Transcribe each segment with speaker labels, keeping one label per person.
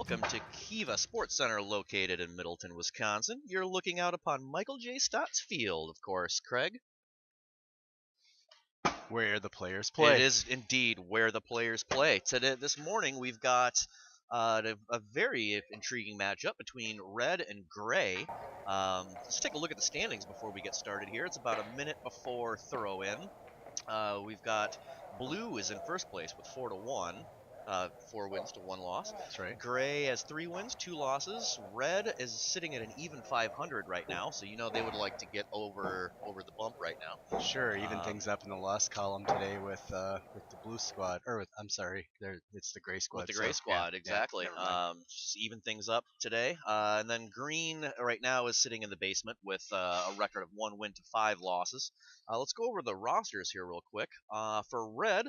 Speaker 1: Welcome to Kiva Sports Center, located in Middleton, Wisconsin. You're looking out upon Michael J. Stott's Field, of course, Craig.
Speaker 2: Where the players play.
Speaker 1: It is indeed where the players play. This morning, we've got a very intriguing matchup between red and gray. Let's take a look at the standings before we get started here. It's about a minute before throw-in. We've got blue is in first place with 4-1. 4 wins to 1 loss.
Speaker 2: That's right.
Speaker 1: Gray has 3 wins, 2 losses. Red is sitting at an even 500 right now, so you know they would like to get over the bump right now.
Speaker 2: Sure, even things up in the loss column today with the blue squad, it's the gray squad.
Speaker 1: With the gray squad,
Speaker 2: yeah,
Speaker 1: exactly. Just even things up today. And then green right now is sitting in the basement with a record of 1 win to 5 losses. Let's go over the rosters here real quick. For red,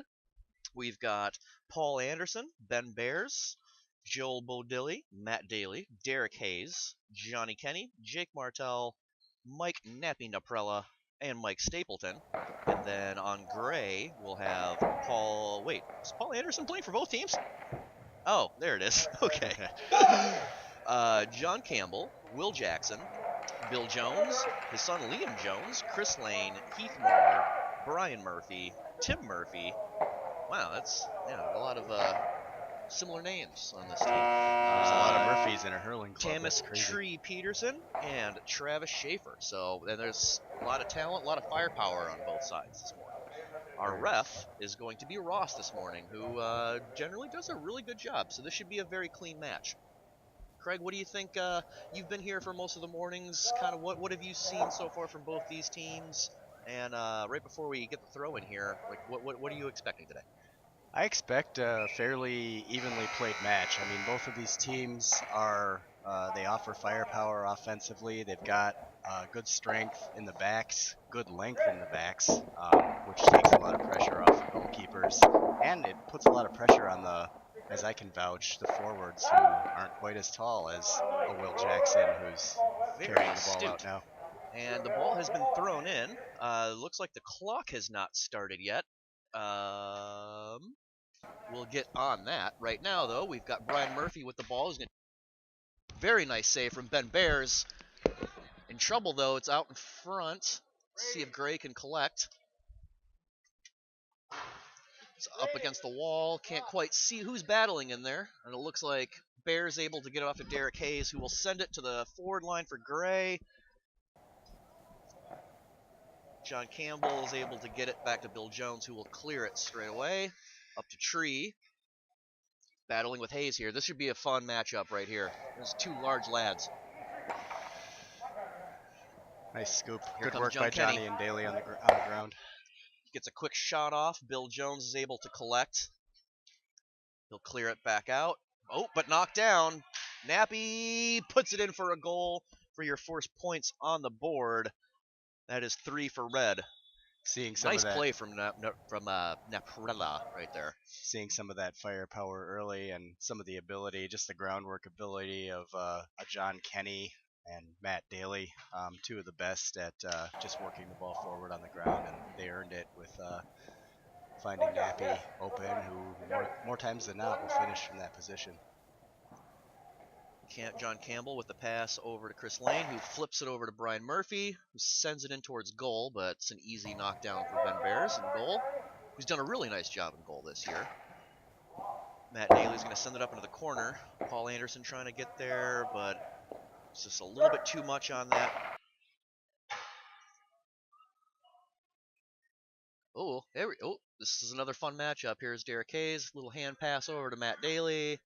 Speaker 1: we've got Paul Anderson, Ben Bears, Joel Bodilli, Matt Daly, Derek Hayes, Johnny Kenny, Jake Martell, Mike Nappy Naprella, and Mike Stapleton. And then on gray, we'll have Paul... Wait, is Paul Anderson playing for both teams? Oh, there it is. Okay. John Campbell, Will Jackson, Bill Jones, his son Liam Jones, Chris Lane, Heath Moore, Brian Murphy, Tim Murphy. Wow, that's a lot of similar names on this team.
Speaker 2: There's a lot of Murphys in a hurling club.
Speaker 1: Thomas Tree Peterson and Travis Schaefer. So there's a lot of talent, a lot of firepower on both sides this morning. Our ref is going to be Ross this morning, who generally does a really good job. So this should be a very clean match. Craig, what do you think? You've been here for most of the mornings. Kind of what have you seen so far from both these teams? And right before we get the throw in here, like what are you expecting today?
Speaker 2: I expect a fairly evenly played match. I mean, both of these teams they offer firepower offensively. They've got good strength in the backs, good length in the backs, which takes a lot of pressure off the goalkeepers, and it puts a lot of pressure on as I can vouch, the forwards who aren't quite as tall as a Will Jackson, who's carrying the ball out now.
Speaker 1: And the ball has been thrown in. Looks like the clock has not started yet. We'll get on that. Right now, though, we've got Brian Murphy with the ball. Very nice save from Ben Bears. In trouble, though. It's out in front. Let's see if Gray can collect. It's up against the wall. Can't quite see who's battling in there. And it looks like Bears able to get it off to Derek Hayes, who will send it to the forward line for Gray. John Campbell is able to get it back to Bill Jones, who will clear it straight away. Up to Tree. Battling with Hayes here. This should be a fun matchup right here. There's 2 large lads.
Speaker 2: Nice scoop.
Speaker 1: Here
Speaker 2: Good work
Speaker 1: John
Speaker 2: by
Speaker 1: Kenny.
Speaker 2: Johnny and Daly on the ground.
Speaker 1: Gets a quick shot off. Bill Jones is able to collect. He'll clear it back out. Oh, but knocked down. Nappy puts it in for a goal for your first points on the board. That is 3 for red.
Speaker 2: Seeing some
Speaker 1: nice
Speaker 2: of that,
Speaker 1: play from Naprella right there.
Speaker 2: Seeing some of that firepower early and some of the ability, just the groundwork ability of a John Kenny and Matt Daly, 2 of the best at just working the ball forward on the ground, and they earned it with finding Nappy open, who more times than not will finish from that position.
Speaker 1: John Campbell with the pass over to Chris Lane, who flips it over to Brian Murphy, who sends it in towards goal, but it's an easy knockdown for Ben Bears in goal, who's done a really nice job in goal this year. Matt Daly's going to send it up into the corner. Paul Anderson trying to get there, but it's just a little bit too much on that. Oh, this is another fun matchup. Here's Derek Hayes, little hand pass over to Matt Daly.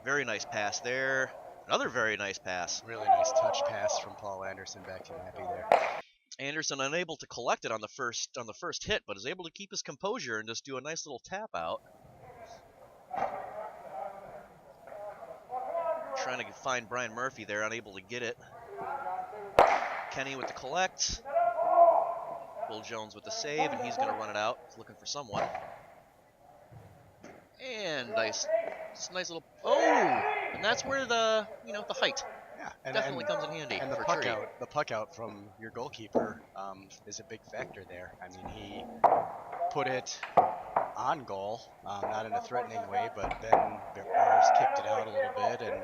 Speaker 1: Very nice pass there. Another very nice pass.
Speaker 2: Really nice touch pass from Paul Anderson back to Nappy there.
Speaker 1: Anderson unable to collect it on the first hit, but is able to keep his composure and just do a nice little tap out. Trying to find Brian Murphy there, unable to get it. Kenny with the collect. Bill Jones with the save, and he's going to run it out. He's looking for someone. And nice little. Oh, and that's where the height definitely comes in handy.
Speaker 2: And the puck out from your goalkeeper is a big factor there. I mean, he put it on goal, not in a threatening way, but then Bears kicked it out a little bit, and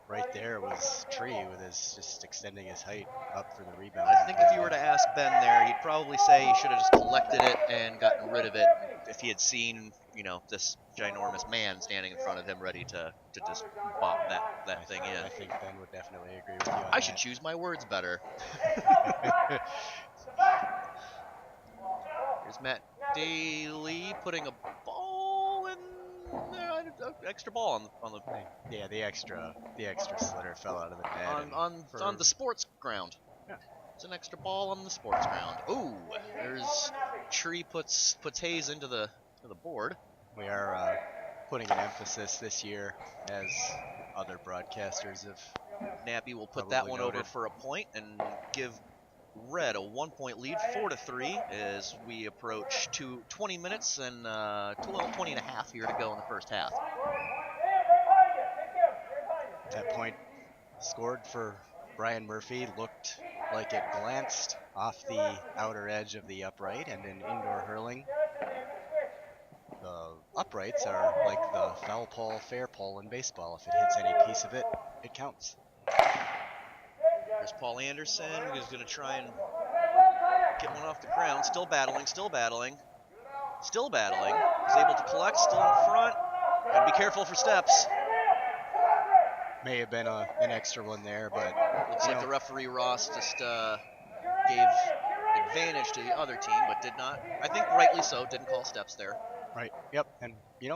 Speaker 2: right there was Tree with his just extending his height up for the rebound.
Speaker 1: I think if you were to ask Ben there, he'd probably say he should have just collected it and gotten rid of it if he had seen, this ginormous man standing in front of him ready to just bop that thing in.
Speaker 2: I think Ben would definitely agree with you on
Speaker 1: I
Speaker 2: that.
Speaker 1: should choose my words better. Here's Matt Daly putting a ball in there, extra ball on the
Speaker 2: Yeah, the extra slitter fell out of the net.
Speaker 1: on the sports ground.
Speaker 2: Yeah.
Speaker 1: It's an extra ball on the sports ground. Ooh, there's Tree puts Hayes into the board.
Speaker 2: We are putting an emphasis this year, as other broadcasters have.
Speaker 1: Nappy will put that one over for a point and give Red a 1-point lead, 4-3, as we approach 20 minutes and 20 and a half here to go in the first half.
Speaker 2: That point scored for Brian Murphy looked like it glanced off the outer edge of the upright, and in indoor hurling, the uprights are like the foul pole, fair pole in baseball. If it hits any piece of it, it counts.
Speaker 1: There's Paul Anderson, who's going to try and get one off the ground. Still battling. He's able to collect, still in front. Gotta be careful for steps.
Speaker 2: May have been an extra one there, but
Speaker 1: looks like the referee Ross just gave advantage to the other team, but did not. I think rightly so. Didn't call steps there.
Speaker 2: Right. Yep. And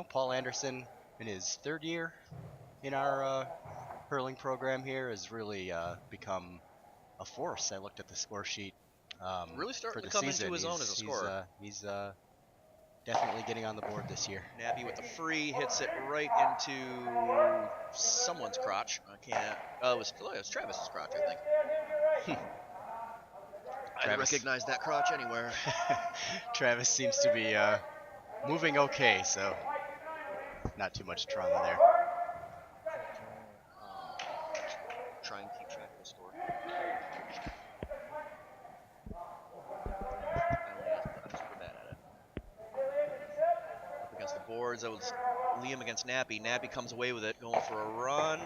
Speaker 2: Paul Anderson, in his third year in our hurling program here, has really become a force. I looked at the score sheet.
Speaker 1: Really starting
Speaker 2: for the
Speaker 1: to come
Speaker 2: season.
Speaker 1: into his own as a scorer.
Speaker 2: He's definitely getting on the board this year.
Speaker 1: Nappy with the free hits it right into someone's crotch. I can't. It was Travis's crotch, I think. I recognize that crotch anywhere.
Speaker 2: Travis seems to be moving okay, so not too much trauma there.
Speaker 1: Try and keep track of the score. I'm super bad at it. Up against the boards, that was Liam against Nappy. Nappy comes away with it, going for a run.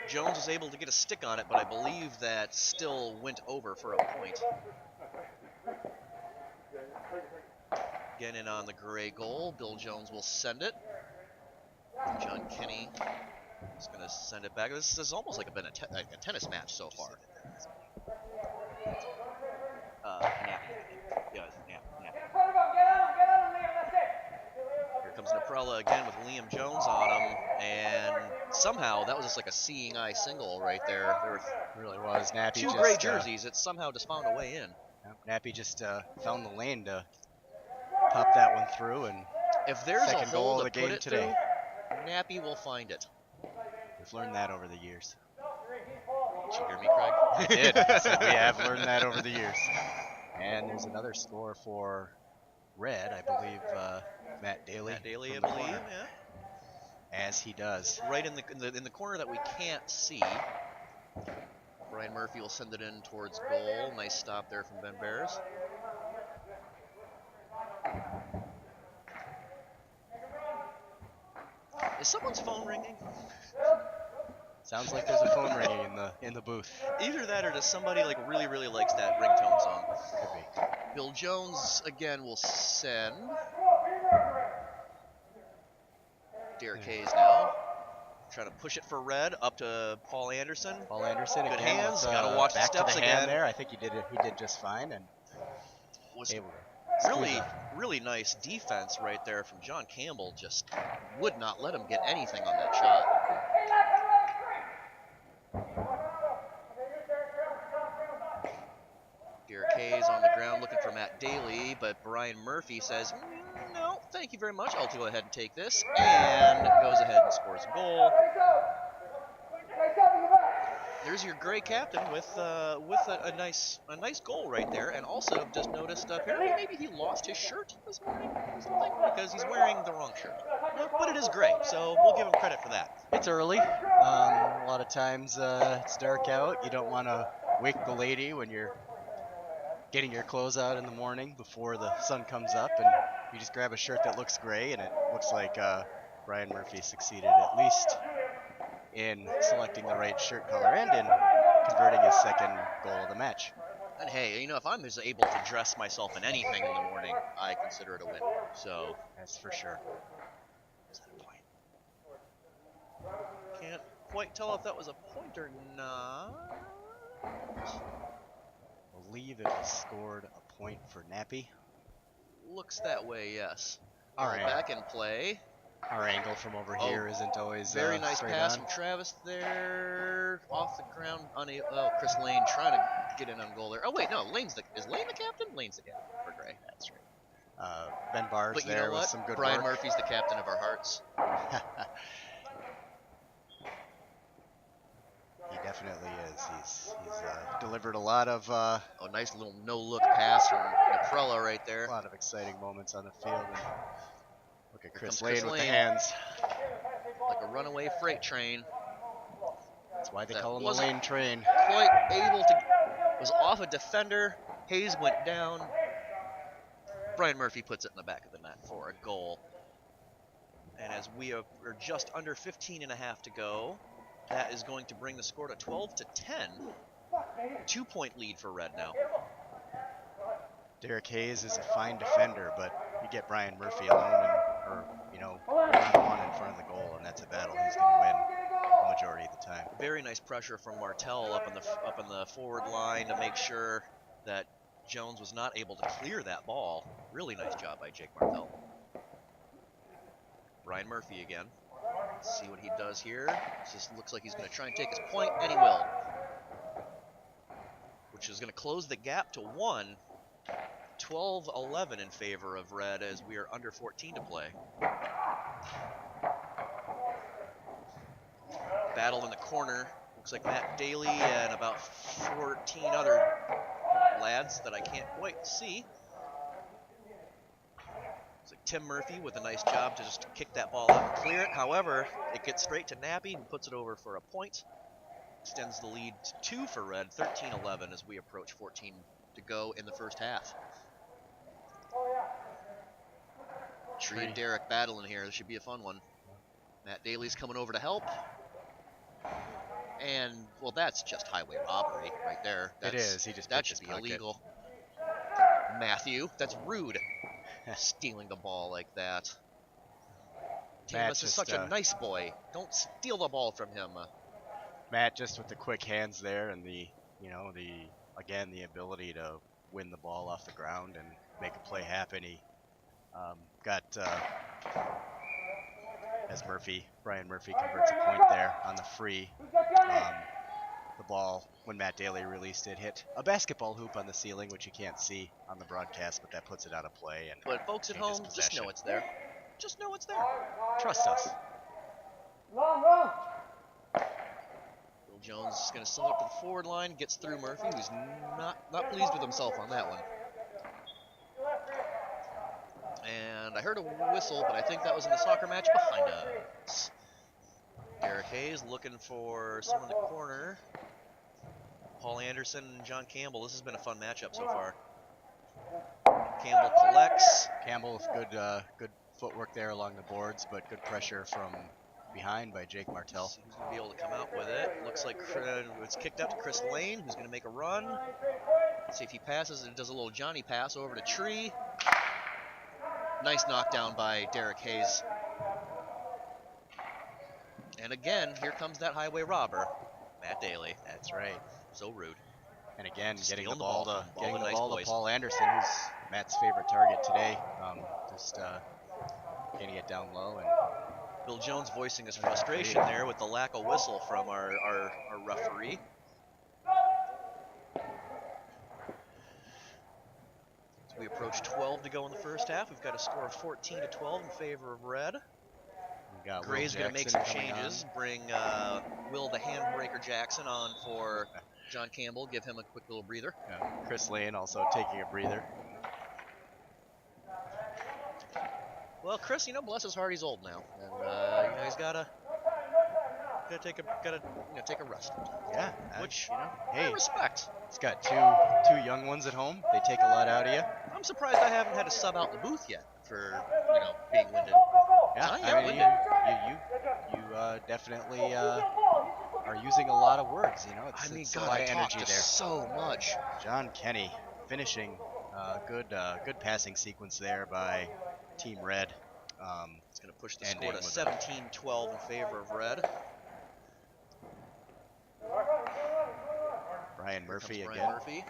Speaker 1: Jones was able to get a stick on it, but I believe that still went over for a point. Again in on the gray goal. Bill Jones will send it. John Kenny is going to send it back. This is almost like been a tennis match so far. Here comes Naprella again with Liam Jones on him, and somehow that was just like a seeing eye single right there. There
Speaker 2: really was. Nappy
Speaker 1: two gray jerseys. It somehow just found a way in.
Speaker 2: Nappy just found the lane to pop that one through, and
Speaker 1: if there's
Speaker 2: second
Speaker 1: a
Speaker 2: goal
Speaker 1: hole
Speaker 2: of the
Speaker 1: to
Speaker 2: game
Speaker 1: put it
Speaker 2: today.
Speaker 1: Through, Nappy will find it.
Speaker 2: We've learned that over the years.
Speaker 1: Did you hear me, Craig?
Speaker 2: I did. I said we have learned that over the years. And there's another score for Red, I believe. Matt Daly.
Speaker 1: Matt Daly, I believe. Yeah.
Speaker 2: As he does.
Speaker 1: Right in the corner that we can't see. Brian Murphy will send it in towards goal. Nice stop there from Ben Bears. Is someone's phone ringing?
Speaker 2: Sounds like there's a phone ringing in the booth.
Speaker 1: Either that, or does somebody really likes that ringtone song?
Speaker 2: Could be.
Speaker 1: Bill Jones again will send. Derek Hayes now trying to push it for Red up to Paul Anderson.
Speaker 2: Paul Anderson,
Speaker 1: good
Speaker 2: again,
Speaker 1: hands. Got to watch the steps
Speaker 2: to the
Speaker 1: again.
Speaker 2: Hand there, I think he did just fine, and
Speaker 1: was really nice defense right there from John Campbell. Just would not let him get anything on that shot. Derek Hayes on the ground looking for Matt Daly, but Brian Murphy says, no, thank you very much. I'll go ahead and take this, and goes ahead and scores a goal. There's your gray captain with a nice goal right there, and also I've just noticed apparently maybe he lost his shirt this morning or something because he's wearing the wrong shirt. But it is gray, so we'll give him credit for that.
Speaker 2: It's early. A lot of times it's dark out. You don't want to wake the lady when you're getting your clothes out in the morning before the sun comes up, and you just grab a shirt that looks gray, and it looks like Brian Murphy succeeded at least in selecting the right shirt color and in converting his second goal of the match.
Speaker 1: And hey, if I'm just able to dress myself in anything in the morning, I consider it a win. So
Speaker 2: that's for sure.
Speaker 1: Is that a point? Can't quite tell if that was a point or not.
Speaker 2: I believe it was scored a point for Nappy.
Speaker 1: Looks that way, yes.
Speaker 2: All right.
Speaker 1: Back in play.
Speaker 2: Our angle from over here isn't always
Speaker 1: very nice pass
Speaker 2: on.
Speaker 1: from Travis there, off the ground. Chris Lane trying to get in on goal there. Oh wait, no, is Lane the captain? Lane's the captain for Gray. That's right.
Speaker 2: Ben Barr's there with some good
Speaker 1: Brian
Speaker 2: work.
Speaker 1: Murphy's the captain of our hearts.
Speaker 2: He definitely is. He's delivered a lot of
Speaker 1: nice little no-look pass from Naprella right there.
Speaker 2: A lot of exciting moments on the field. And look at Chris Lane with the hands.
Speaker 1: Like a runaway freight train.
Speaker 2: That's why they call him the Lane train.
Speaker 1: Quite able to, was off a defender. Hayes went down. Brian Murphy puts it in the back of the net for a goal. And as we are just under 15 and a half to go, that is going to bring the score to 12-10. 2-point lead for Red now.
Speaker 2: Derek Hayes is a fine defender, but you get Brian Murphy alone one-on-one in front of the goal, and that's a battle he's going to win the majority of the time.
Speaker 1: Very nice pressure from Martell up in the forward line to make sure that Jones was not able to clear that ball. Really nice job by Jake Martell. Brian Murphy again. Let's see what he does here. Just looks like he's going to try and take his point, and he will. Which is going to close the gap to 1. 12-11 in favor of Red as we are under 14 to play. Battle in the corner. Looks like Matt Daly and about 14 other lads that I can't quite see. Looks like Tim Murphy with a nice job to just kick that ball up and clear it. However, it gets straight to Nappy and puts it over for a point. Extends the lead to 2 for Red, 13-11 as we approach 14 to go in the first half. Tree and Derek battling here. This should be a fun one. Matt Daly's coming over to help. And, well, that's just highway robbery right there.
Speaker 2: It is. He just
Speaker 1: that should be illegal. Matthew, that's rude. Stealing the ball like that. Tamas is such a nice boy. Don't steal the ball from him.
Speaker 2: Matt just with the quick hands there and the ability to win the ball off the ground and make a play happen. He got as Brian Murphy converts a point there on the free. The ball, when Matt Daly released it, hit a basketball hoop on the ceiling, which you can't see on the broadcast, but that puts it out of play.
Speaker 1: But folks at home, just know it's there. Just know it's there.
Speaker 2: Trust us.
Speaker 1: Will Jones is going to send it up to the forward line, gets through Murphy, who's not pleased with himself on that one. And I heard a whistle, but I think that was in the soccer match behind us. Derek Hayes looking for someone in the corner. Paul Anderson and John Campbell. This has been a fun matchup so far. Campbell collects.
Speaker 2: Campbell with good footwork there along the boards, but good pressure from behind by Jake Martell.
Speaker 1: Who's going to be able to come out with it? Looks like it's kicked out to Chris Lane, who's going to make a run. Let's see if he passes and does a little Johnny pass over to Tree. Nice knockdown by Derek Hayes. And again, here comes that highway robber, Matt Daly.
Speaker 2: That's right.
Speaker 1: So rude.
Speaker 2: And again, getting the
Speaker 1: nice
Speaker 2: ball to
Speaker 1: boys.
Speaker 2: Paul Anderson, who's Matt's favorite target today. Just getting it down low. And
Speaker 1: Bill Jones voicing his frustration there with the lack of whistle from our referee. As we approach 12 to go in the first half, we've got a score of 14-12 in favor of Red. Gray's going to make some changes, bring Will the Handbreaker Jackson on for John Campbell, give him a quick little breather.
Speaker 2: Yeah. Chris Lane also taking a breather.
Speaker 1: Well, Chris, bless his heart, he's old now, and he's got to take a rest.
Speaker 2: Yeah,
Speaker 1: Which
Speaker 2: hey,
Speaker 1: I respect.
Speaker 2: He's got two young ones at home. They take a lot out of you.
Speaker 1: I'm surprised I haven't had to sub out in the booth yet for being winded.
Speaker 2: Yeah,
Speaker 1: I am winded.
Speaker 2: You definitely are using a lot of words. It's a lot of energy there.
Speaker 1: So much.
Speaker 2: John Kenny finishing good passing sequence there by Team Red.
Speaker 1: It's going to push the score to 17-12 in favor of Red.
Speaker 2: Brian Murphy again.
Speaker 1: Brian Murphy.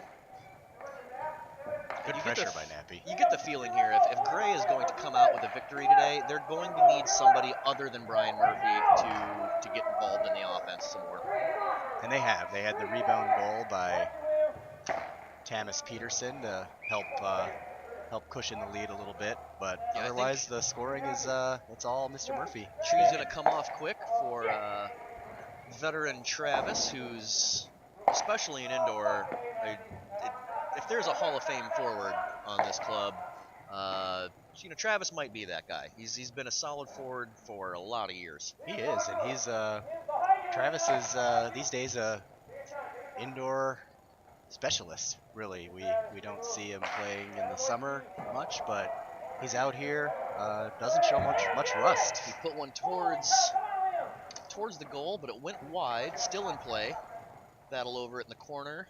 Speaker 2: Good pressure by Nappy.
Speaker 1: You get the feeling here, if Gray is going to come out with a victory today, they're going to need somebody other than Brian Murphy to get involved in the offense some more.
Speaker 2: And they have. They had the rebound goal by Tamas Peterson to help cushion the lead a little bit, but otherwise the scoring is it's all Mr. Murphy.
Speaker 1: Tree's going to come off quick for veteran Travis, who's especially in indoor. If there's a Hall of Fame forward on this club, Travis might be that guy. He's been a solid forward for a lot of years.
Speaker 2: He is, and he's Travis is these days a indoor specialist. Really, we don't see him playing in the summer much, but he's out here. Doesn't show much rust.
Speaker 1: He put one towards the goal, but it went wide. Still in play. Battle over it in the corner.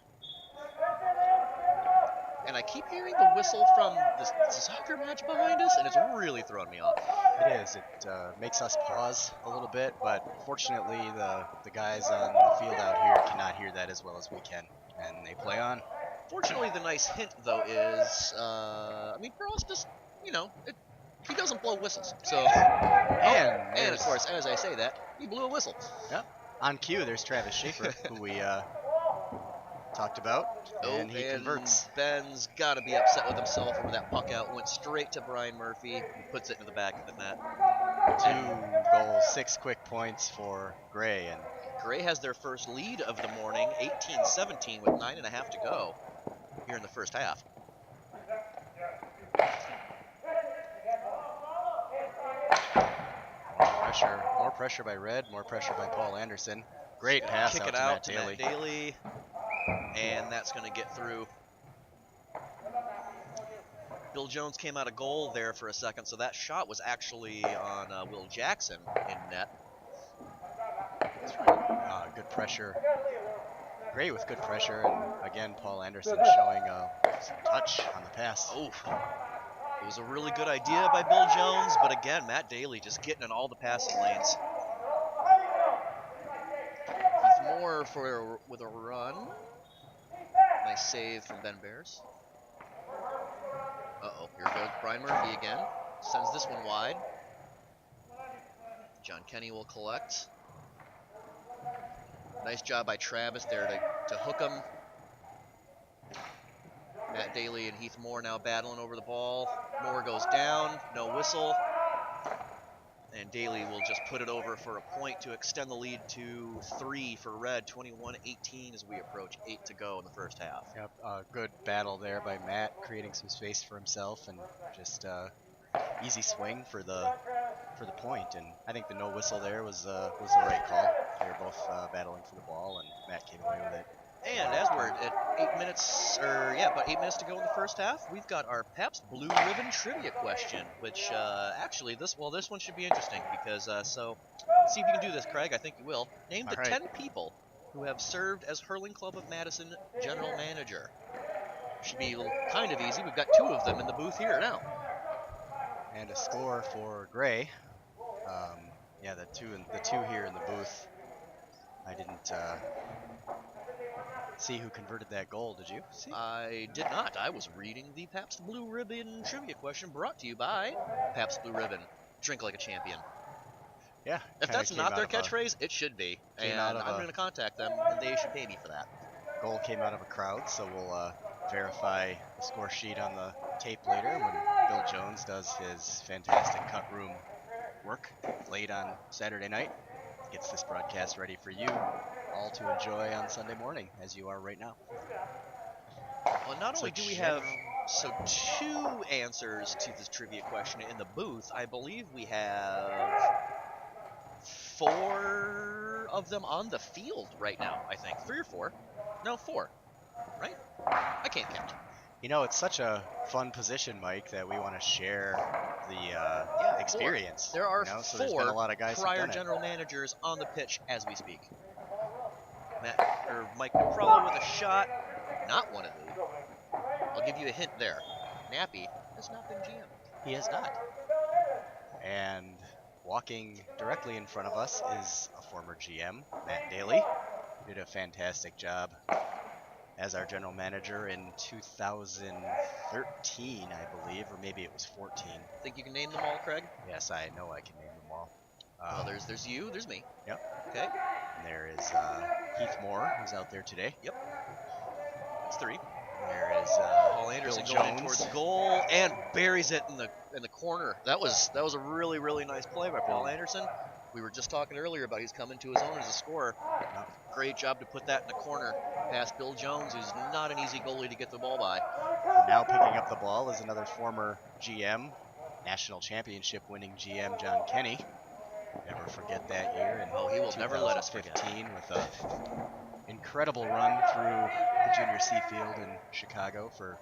Speaker 1: And I keep hearing the whistle from the soccer match behind us, and it's really throwing me off.
Speaker 2: It is. It makes us pause a little bit, but fortunately the guys on the field out here cannot hear that as well as we can, and they play on.
Speaker 1: Fortunately, the nice hint, though, is, for us, just, he doesn't blow whistles. So, and of course, as I say that, he blew a whistle.
Speaker 2: Yep. On cue, there's Travis Schaefer, who we talked about, and he converts.
Speaker 1: Ben's got to be upset with himself over that puck out. Went straight to Brian Murphy. He puts it into the back of the net.
Speaker 2: 2 goals, 6 quick points for Gray. And
Speaker 1: Gray has their first lead of the morning, 18-17, with 9.5 to go here in the first half.
Speaker 2: More pressure by Red, more pressure by Paul Anderson. Great pass
Speaker 1: Kick
Speaker 2: out to Matt
Speaker 1: Daly. And that's going to get through. Bill Jones came out of goal there for a second, so that shot was actually on Will Jackson in net.
Speaker 2: Good pressure. Gray with good pressure, and again, Paul Anderson showing some touch on the pass.
Speaker 1: Oh, it was a really good idea by Bill Jones, but again, Matt Daly just getting in all the passing lanes. Heath Moore with a run. Nice save from Ben Bears. Uh-oh, here goes Brian Murphy again. Sends this one wide. John Kenny will collect. Nice job by Travis there to hook him. Matt Daly and Heath Moore now battling over the ball. Moore goes down, no whistle. And Daly will just put it over for a point to extend the lead to 3 for Red, 21-18 as we approach 8 to go in the first half.
Speaker 2: Yep, good battle there by Matt, creating some space for himself, and just easy swing for the point. And I think the no whistle there was the right call. They were both battling for the ball, and Matt came away with it.
Speaker 1: And as we're at 8 minutes, about 8 minutes to go in the first half, we've got our Pabst Blue Ribbon trivia question, which actually this one should be interesting because so see if you can do this, Craig. I think you will. Name the 10 people who have served as Hurling Club of Madison general manager. Should be kind of easy. We've got 2 of them in the booth here now.
Speaker 2: And a score for Gray. The two here in the booth. I didn't see who converted that goal, did you?
Speaker 1: I did not. I was reading the Pabst Blue Ribbon trivia question brought to you by Pabst Blue Ribbon. Drink like a champion.
Speaker 2: Yeah.
Speaker 1: If that's not their catchphrase, it should be. And I'm going to contact them, and they should pay me for that.
Speaker 2: Goal came out of a crowd, so we'll verify the score sheet on the tape later when Bill Jones does his fantastic cut room work late on Saturday night. Gets this broadcast ready for you all to enjoy on Sunday morning, as you are right now.
Speaker 1: Well, not only do we have 2 answers to this trivia question in the booth, I believe we have 4 of them on the field right now, I think. 3 or 4. No, 4. Right? I can't count.
Speaker 2: You know, it's such a fun position, Mike, that we want to share the experience.
Speaker 1: There are
Speaker 2: so there's been a lot of guys
Speaker 1: prior
Speaker 2: who've done
Speaker 1: general managers on the pitch as we speak. Mike Naprella with a shot. Not one of these. I'll give you a hint there. Nappy has not been GM.
Speaker 2: He has not. And walking directly in front of us is a former GM, Matt Daly. Did a fantastic job as our general manager in 2013, I believe, or maybe it was 14.
Speaker 1: Think you can name them all, Craig?
Speaker 2: Yes, I know I can name them all.
Speaker 1: Well, there's you, there's me.
Speaker 2: Yep.
Speaker 1: Okay.
Speaker 2: And there is Heath Moore, who's out there today.
Speaker 1: Yep. That's 3.
Speaker 2: There is
Speaker 1: Paul Anderson
Speaker 2: Bill
Speaker 1: going in
Speaker 2: Jones.
Speaker 1: towards goal and buries it in the corner. That was a really, really nice play by Paul Anderson. We were just talking earlier about he's coming to his own as a scorer. Great job to put that in the corner past Bill Jones, who's not an easy goalie to get the ball by.
Speaker 2: Now picking up the ball is another former GM, national championship winning GM John Kenny. Never forget that year. And
Speaker 1: he will never let us forget.
Speaker 2: 2015 with an incredible run through the Junior C field in Chicago for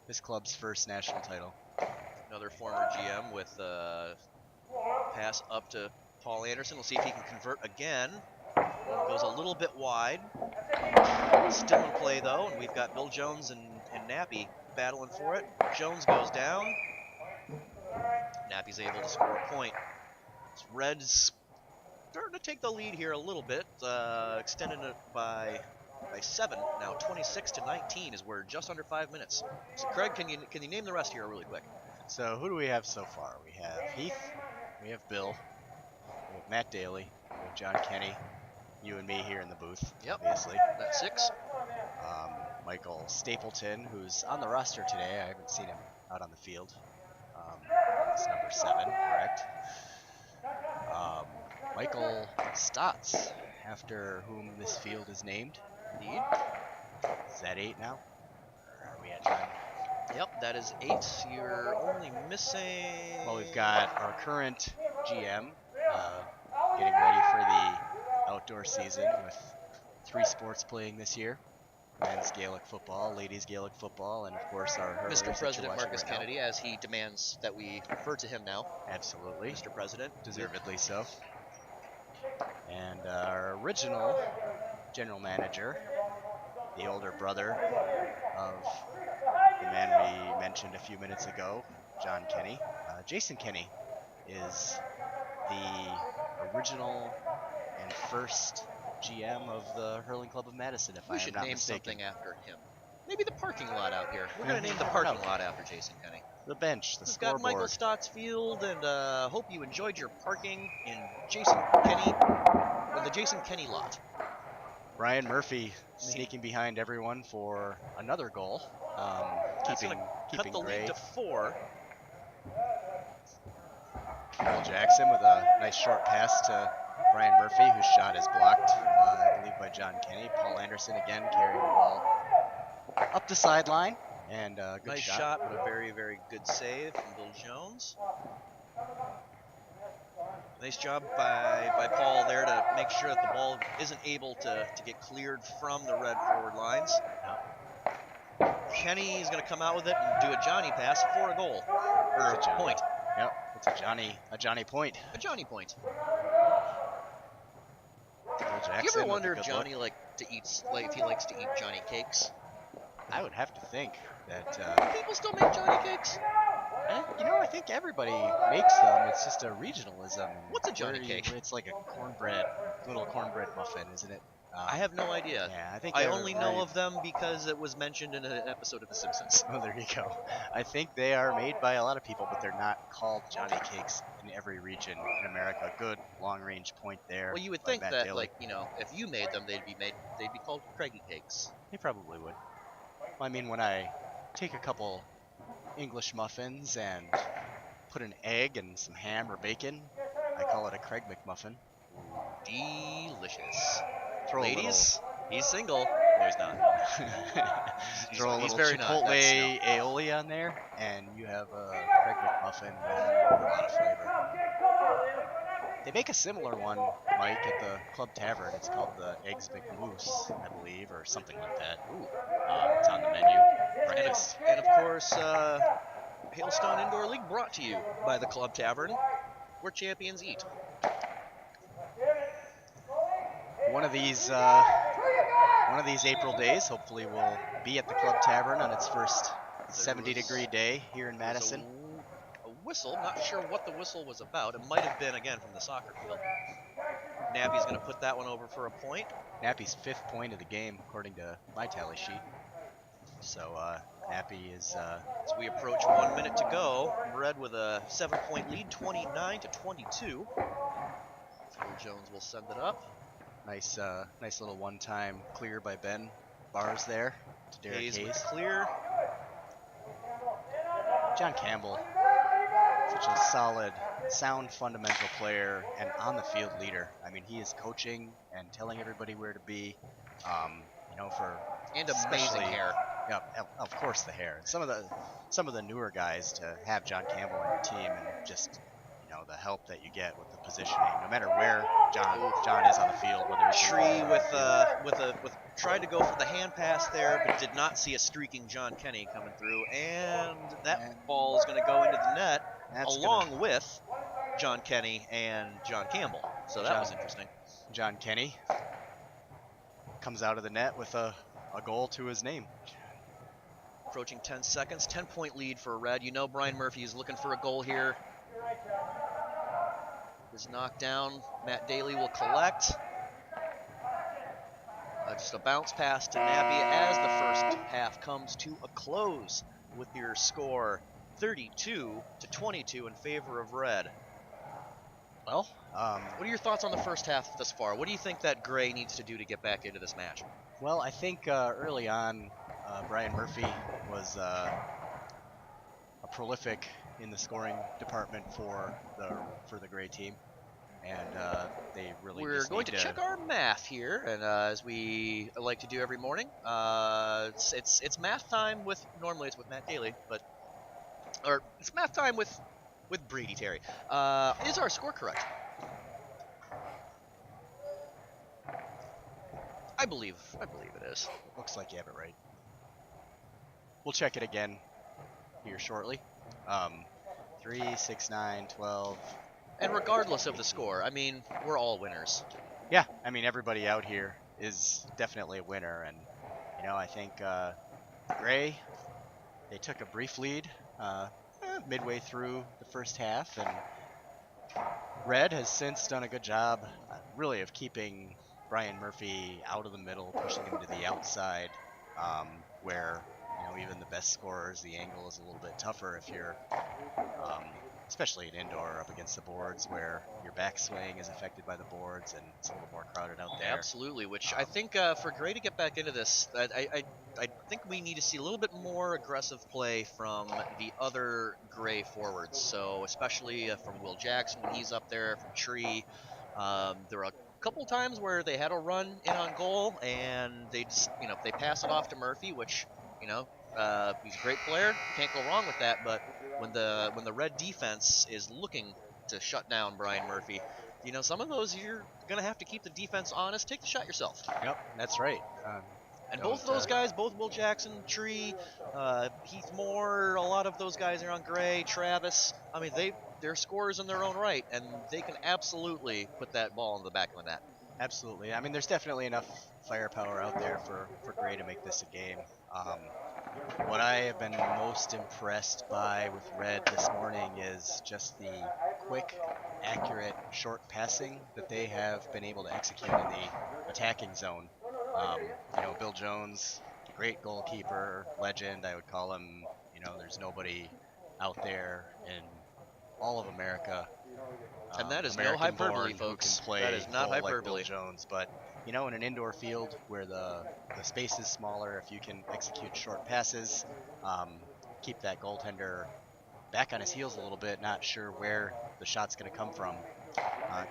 Speaker 2: his club's first national title.
Speaker 1: Another former GM with a pass up to Paul Anderson. We'll see if he can convert again. Goes a little bit wide. Still in play, though, and we've got Bill Jones and Nappy battling for it. Jones goes down. Nappy's able to score a point. Reds starting to take the lead here a little bit, extending it by 7 now. 26-19 is we're just under 5 minutes. So Craig, can you name the rest here really quick?
Speaker 2: So who do we have so far? We have Heath, we have Bill, we have Matt Daly, we have John Kenny, you and me here in the booth, obviously.
Speaker 1: That's 6.
Speaker 2: Michael Stapleton, who's on the roster today. I haven't seen him out on the field. It's number 7, correct? Michael Stotts, after whom this field is named.
Speaker 1: Indeed.
Speaker 2: Is that 8 now? Or are we at 9?
Speaker 1: Yep, that is 8. You're only missing...
Speaker 2: Well, we've got our current GM getting ready for the outdoor season with 3 sports playing this year. Men's Gaelic football, ladies Gaelic football, and of course our hurlers
Speaker 1: Mr. President Marcus
Speaker 2: right
Speaker 1: Kennedy, as he demands that we refer to him now.
Speaker 2: Absolutely.
Speaker 1: Mr. President.
Speaker 2: Deservedly so. And our original general manager, the older brother of the man we mentioned a few minutes ago, John Kenny. Jason Kenny is the original and first GM of the Hurling Club of Madison, if I am not mistaken.
Speaker 1: We should name something after him. Maybe the parking lot out here. We're going to name the parking lot after Jason Kenny.
Speaker 2: The bench, the
Speaker 1: We've
Speaker 2: scoreboard.
Speaker 1: got Michael Stotts Field, and hope you enjoyed your parking in Jason Kenny, the Jason Kenny lot.
Speaker 2: Brian Murphy sneaking behind everyone for another goal. Keeping
Speaker 1: cut the lead to 4.
Speaker 2: Will Jackson with a nice short pass to Brian Murphy, whose shot is blocked, I believe, by John Kenny. Paul Anderson again carrying the ball up the sideline, and good
Speaker 1: nice shot, but a very, very good save from Bill Jones. Nice job by Paul there to make sure that the ball isn't able to get cleared from the red forward lines. Kenny is going to come out with it and do a Johnny pass for a goal, or a point.
Speaker 2: Yep, it's a Johnny point.
Speaker 1: A Johnny point.
Speaker 2: Jackson,
Speaker 1: do you ever wonder if Johnny if he likes to eat Johnny cakes?
Speaker 2: I would have to think that.
Speaker 1: Do people still make Johnny cakes?
Speaker 2: I think everybody makes them. It's just a regionalism.
Speaker 1: What's a Johnny cake?
Speaker 2: It's like a little cornbread muffin, isn't it?
Speaker 1: I have no idea.
Speaker 2: Yeah,
Speaker 1: I only know of them because it was mentioned in an episode of The Simpsons.
Speaker 2: Oh, there you go. I think they are made by a lot of people, but they're not called Johnny cakes in every region in America. Good long-range point there.
Speaker 1: Well, you would think that, if you made them, they'd be called Craigie cakes.
Speaker 2: They probably would. Well, I mean, when I take a couple English muffins and put an egg and some ham or bacon, I call it a Craig McMuffin.
Speaker 1: Delicious.
Speaker 2: Ladies,
Speaker 1: he's single. No, he's not.
Speaker 2: Throw a little
Speaker 1: very
Speaker 2: Chipotle
Speaker 1: not.
Speaker 2: aioli on there, and you have a Craig McMuffin with a lot of flavor. They make a similar one, Mike, at the Club Tavern. It's called the Eggs McMoose, I believe, or something like that.
Speaker 1: Ooh.
Speaker 2: It's on the menu. Breakfast.
Speaker 1: And of course, Hailstone Indoor League brought to you by the Club Tavern, where champions eat.
Speaker 2: One of these April days, hopefully, we'll be at the Club Tavern on its first 70-degree day here in Madison.
Speaker 1: A whistle. Not sure what the whistle was about. It might have been, again, from the soccer field. Nappy's going to put that one over for a point.
Speaker 2: Nappy's 5th point of the game, according to my tally sheet. So Nappy is...
Speaker 1: As we approach 1 minute to go, Red with a 7-point lead, 29-22. Jones will send it up.
Speaker 2: Nice little one-time clear by Ben Bars there to Derek Hayes.
Speaker 1: Clear.
Speaker 2: John Campbell, such a solid, sound fundamental player and on-the-field leader. I mean, he is coaching and telling everybody where to be.
Speaker 1: And amazing hair.
Speaker 2: Yeah, of course the hair. Some of the newer guys to have John Campbell on your team and just the help that you get with the positioning, no matter where John is on the field, whether it's
Speaker 1: Tree with tried to go for the hand pass there, but did not see a streaking John Kenny coming through, and that ball is going to go into the net along with John Kenny and John Campbell. So that was interesting.
Speaker 2: John Kenny comes out of the net with a goal to his name.
Speaker 1: Approaching 10 seconds, 10-point lead for Red. Brian Murphy is looking for a goal here. Is knocked down. Matt Daly will collect. Just a bounce pass to Nappy as the first half comes to a close with your score 32-22 in favor of Red.
Speaker 2: Well,
Speaker 1: what are your thoughts on the first half thus far? What do you think that Gray needs to do to get back into this match?
Speaker 2: Well, I think early on, Brian Murphy was a prolific in the scoring department for the Gray team, and they really.
Speaker 1: We're going to check our math here, and as we like to do every morning, it's math time with normally it's with Matt Daly, or it's math time with Brady Terry. Is our score correct? I believe it is.
Speaker 2: Looks like you have it right. We'll check it again here shortly. 3, 6, 9, 12.
Speaker 1: And regardless of the score, I mean, we're all winners.
Speaker 2: Yeah, I mean, everybody out here is definitely a winner. And, I think Gray, they took a brief lead midway through the first half. And Red has since done a good job, really, of keeping Brian Murphy out of the middle, pushing him to the outside, where even the best scorers, the angle is a little bit tougher if you're, especially in indoor, up against the boards where your backswing is affected by the boards and it's a little more crowded out there.
Speaker 1: Absolutely, which I think for Gray to get back into this, I think we need to see a little bit more aggressive play from the other Gray forwards. So especially from Will Jackson when he's up there, from Tree. There were a couple times where they had a run in on goal and they just, they pass it off to Murphy, which, he's a great player, can't go wrong with that. But when the Red defense is looking to shut down Brian Murphy, some of those you're gonna have to keep the defense honest. Take the shot yourself.
Speaker 2: Yep, that's right.
Speaker 1: And both of those guys, both Will Jackson, Tree, Heath Moore, a lot of those guys are on Gray, Travis. I mean, they're scorers in their own right, and they can absolutely put that ball in the back of the net.
Speaker 2: Absolutely. I mean, there's definitely enough firepower out there for Gray to make this a game. What I have been most impressed by with Red this morning is just the quick, accurate, short passing that they have been able to execute in the attacking zone. Bill Jones, great goalkeeper, legend, I would call him. There's nobody out there in all of America.
Speaker 1: And that is no hyperbole, folks. That is not hyperbole.
Speaker 2: Like Bill Jones, but in an indoor field where the space is smaller, if you can execute short passes, keep that goaltender back on his heels a little bit, not sure where the shot's going to come from,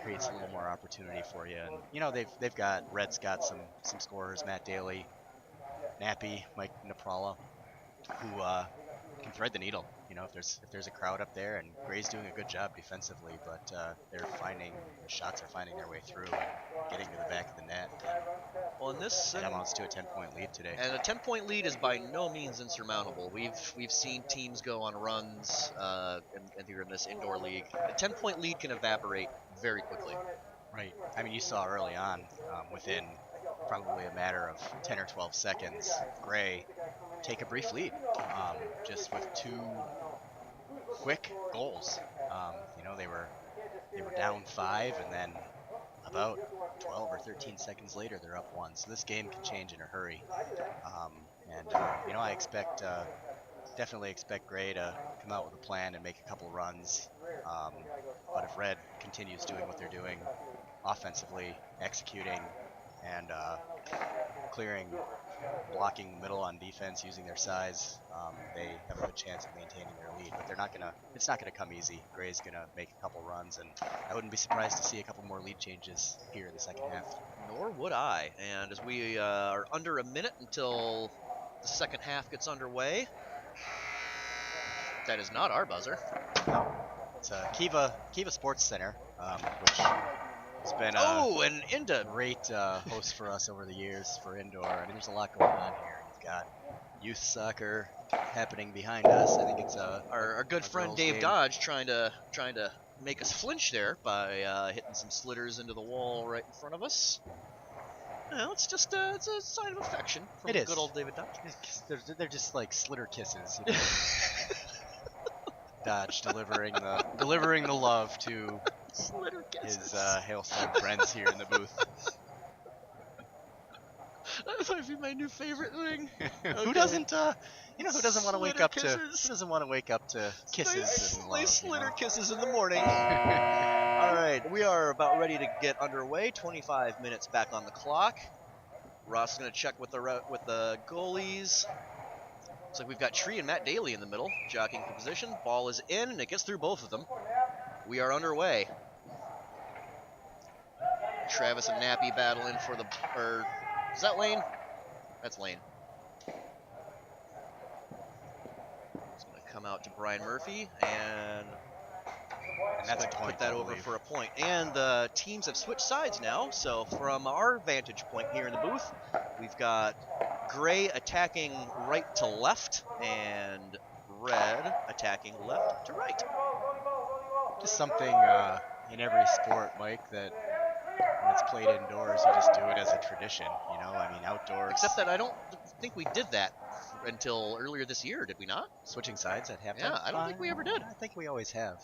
Speaker 2: creates a little more opportunity for you. And Red's got some scorers, Matt Daly, Nappy, Mike Naprala, who can thread the needle. You know, if there's a crowd up there, and Gray's doing a good job defensively, but the shots are finding their way through and getting to the back of the net.
Speaker 1: Well,
Speaker 2: It amounts to a 10-point lead today.
Speaker 1: And a 10-point lead is by no means insurmountable. We've seen teams go on runs and here in this indoor league. A 10-point lead can evaporate very quickly.
Speaker 2: Right. I mean, you saw early on, within probably a matter of 10 or 12 seconds, Gray take a brief lead, just with 2 quick goals. You know, they were down 5, and then about 12 or 13 seconds later, they're up 1. So this game can change in a hurry. You know, I definitely expect Gray to come out with a plan and make a couple runs. But if Red continues doing what they're doing offensively, executing, and clearing, blocking the middle on defense, using their size, they have a good chance of maintaining their lead. But it's not gonna come easy. Gray's gonna make a couple runs, and I wouldn't be surprised to see a couple more lead changes here in the second half.
Speaker 1: Nor would I. And as we are under a minute until the second half gets underway, that is not our buzzer.
Speaker 2: It's Kiva Sports Center, which has been
Speaker 1: and into
Speaker 2: great host for us over the years for indoor. I mean, there's a lot going on here. You've got youth soccer happening behind us. I think it's
Speaker 1: our good friend Dave
Speaker 2: game.
Speaker 1: Dodge trying to make us flinch there by hitting some slitters into the wall right in front of us. No, it's just it's a sign of affection from good old David Dodge.
Speaker 2: They're just like slitter kisses. You know? Dodge delivering the love to his Hailstone friends here in the booth.
Speaker 1: That might be my new favorite thing.
Speaker 2: Who doesn't want to wake up to kisses and love,
Speaker 1: slitter kisses in the morning. All right, we are about ready to get underway. 25 minutes back on the clock. Ross is going to check with the goalies. Looks like we've got Tree and Matt Daly in the middle, jockeying for position. Ball is in, and it gets through both of them. We are underway. Travis and Nappy battling for the... is that Lane? That's Lane. It's going to come out to Brian Murphy, and that's going to put that over for a point. And the teams have switched sides now, so from our vantage point here in the booth, we've got Gray attacking right to left, and Red attacking left to right.
Speaker 2: Just something in every sport, Mike, that when it's played indoors, you just do it as a tradition. You know, I mean, outdoors.
Speaker 1: Except that I don't think we did that until earlier this year, did we not?
Speaker 2: Switching sides at halftime?
Speaker 1: Yeah, I don't think we ever did.
Speaker 2: I think we always have.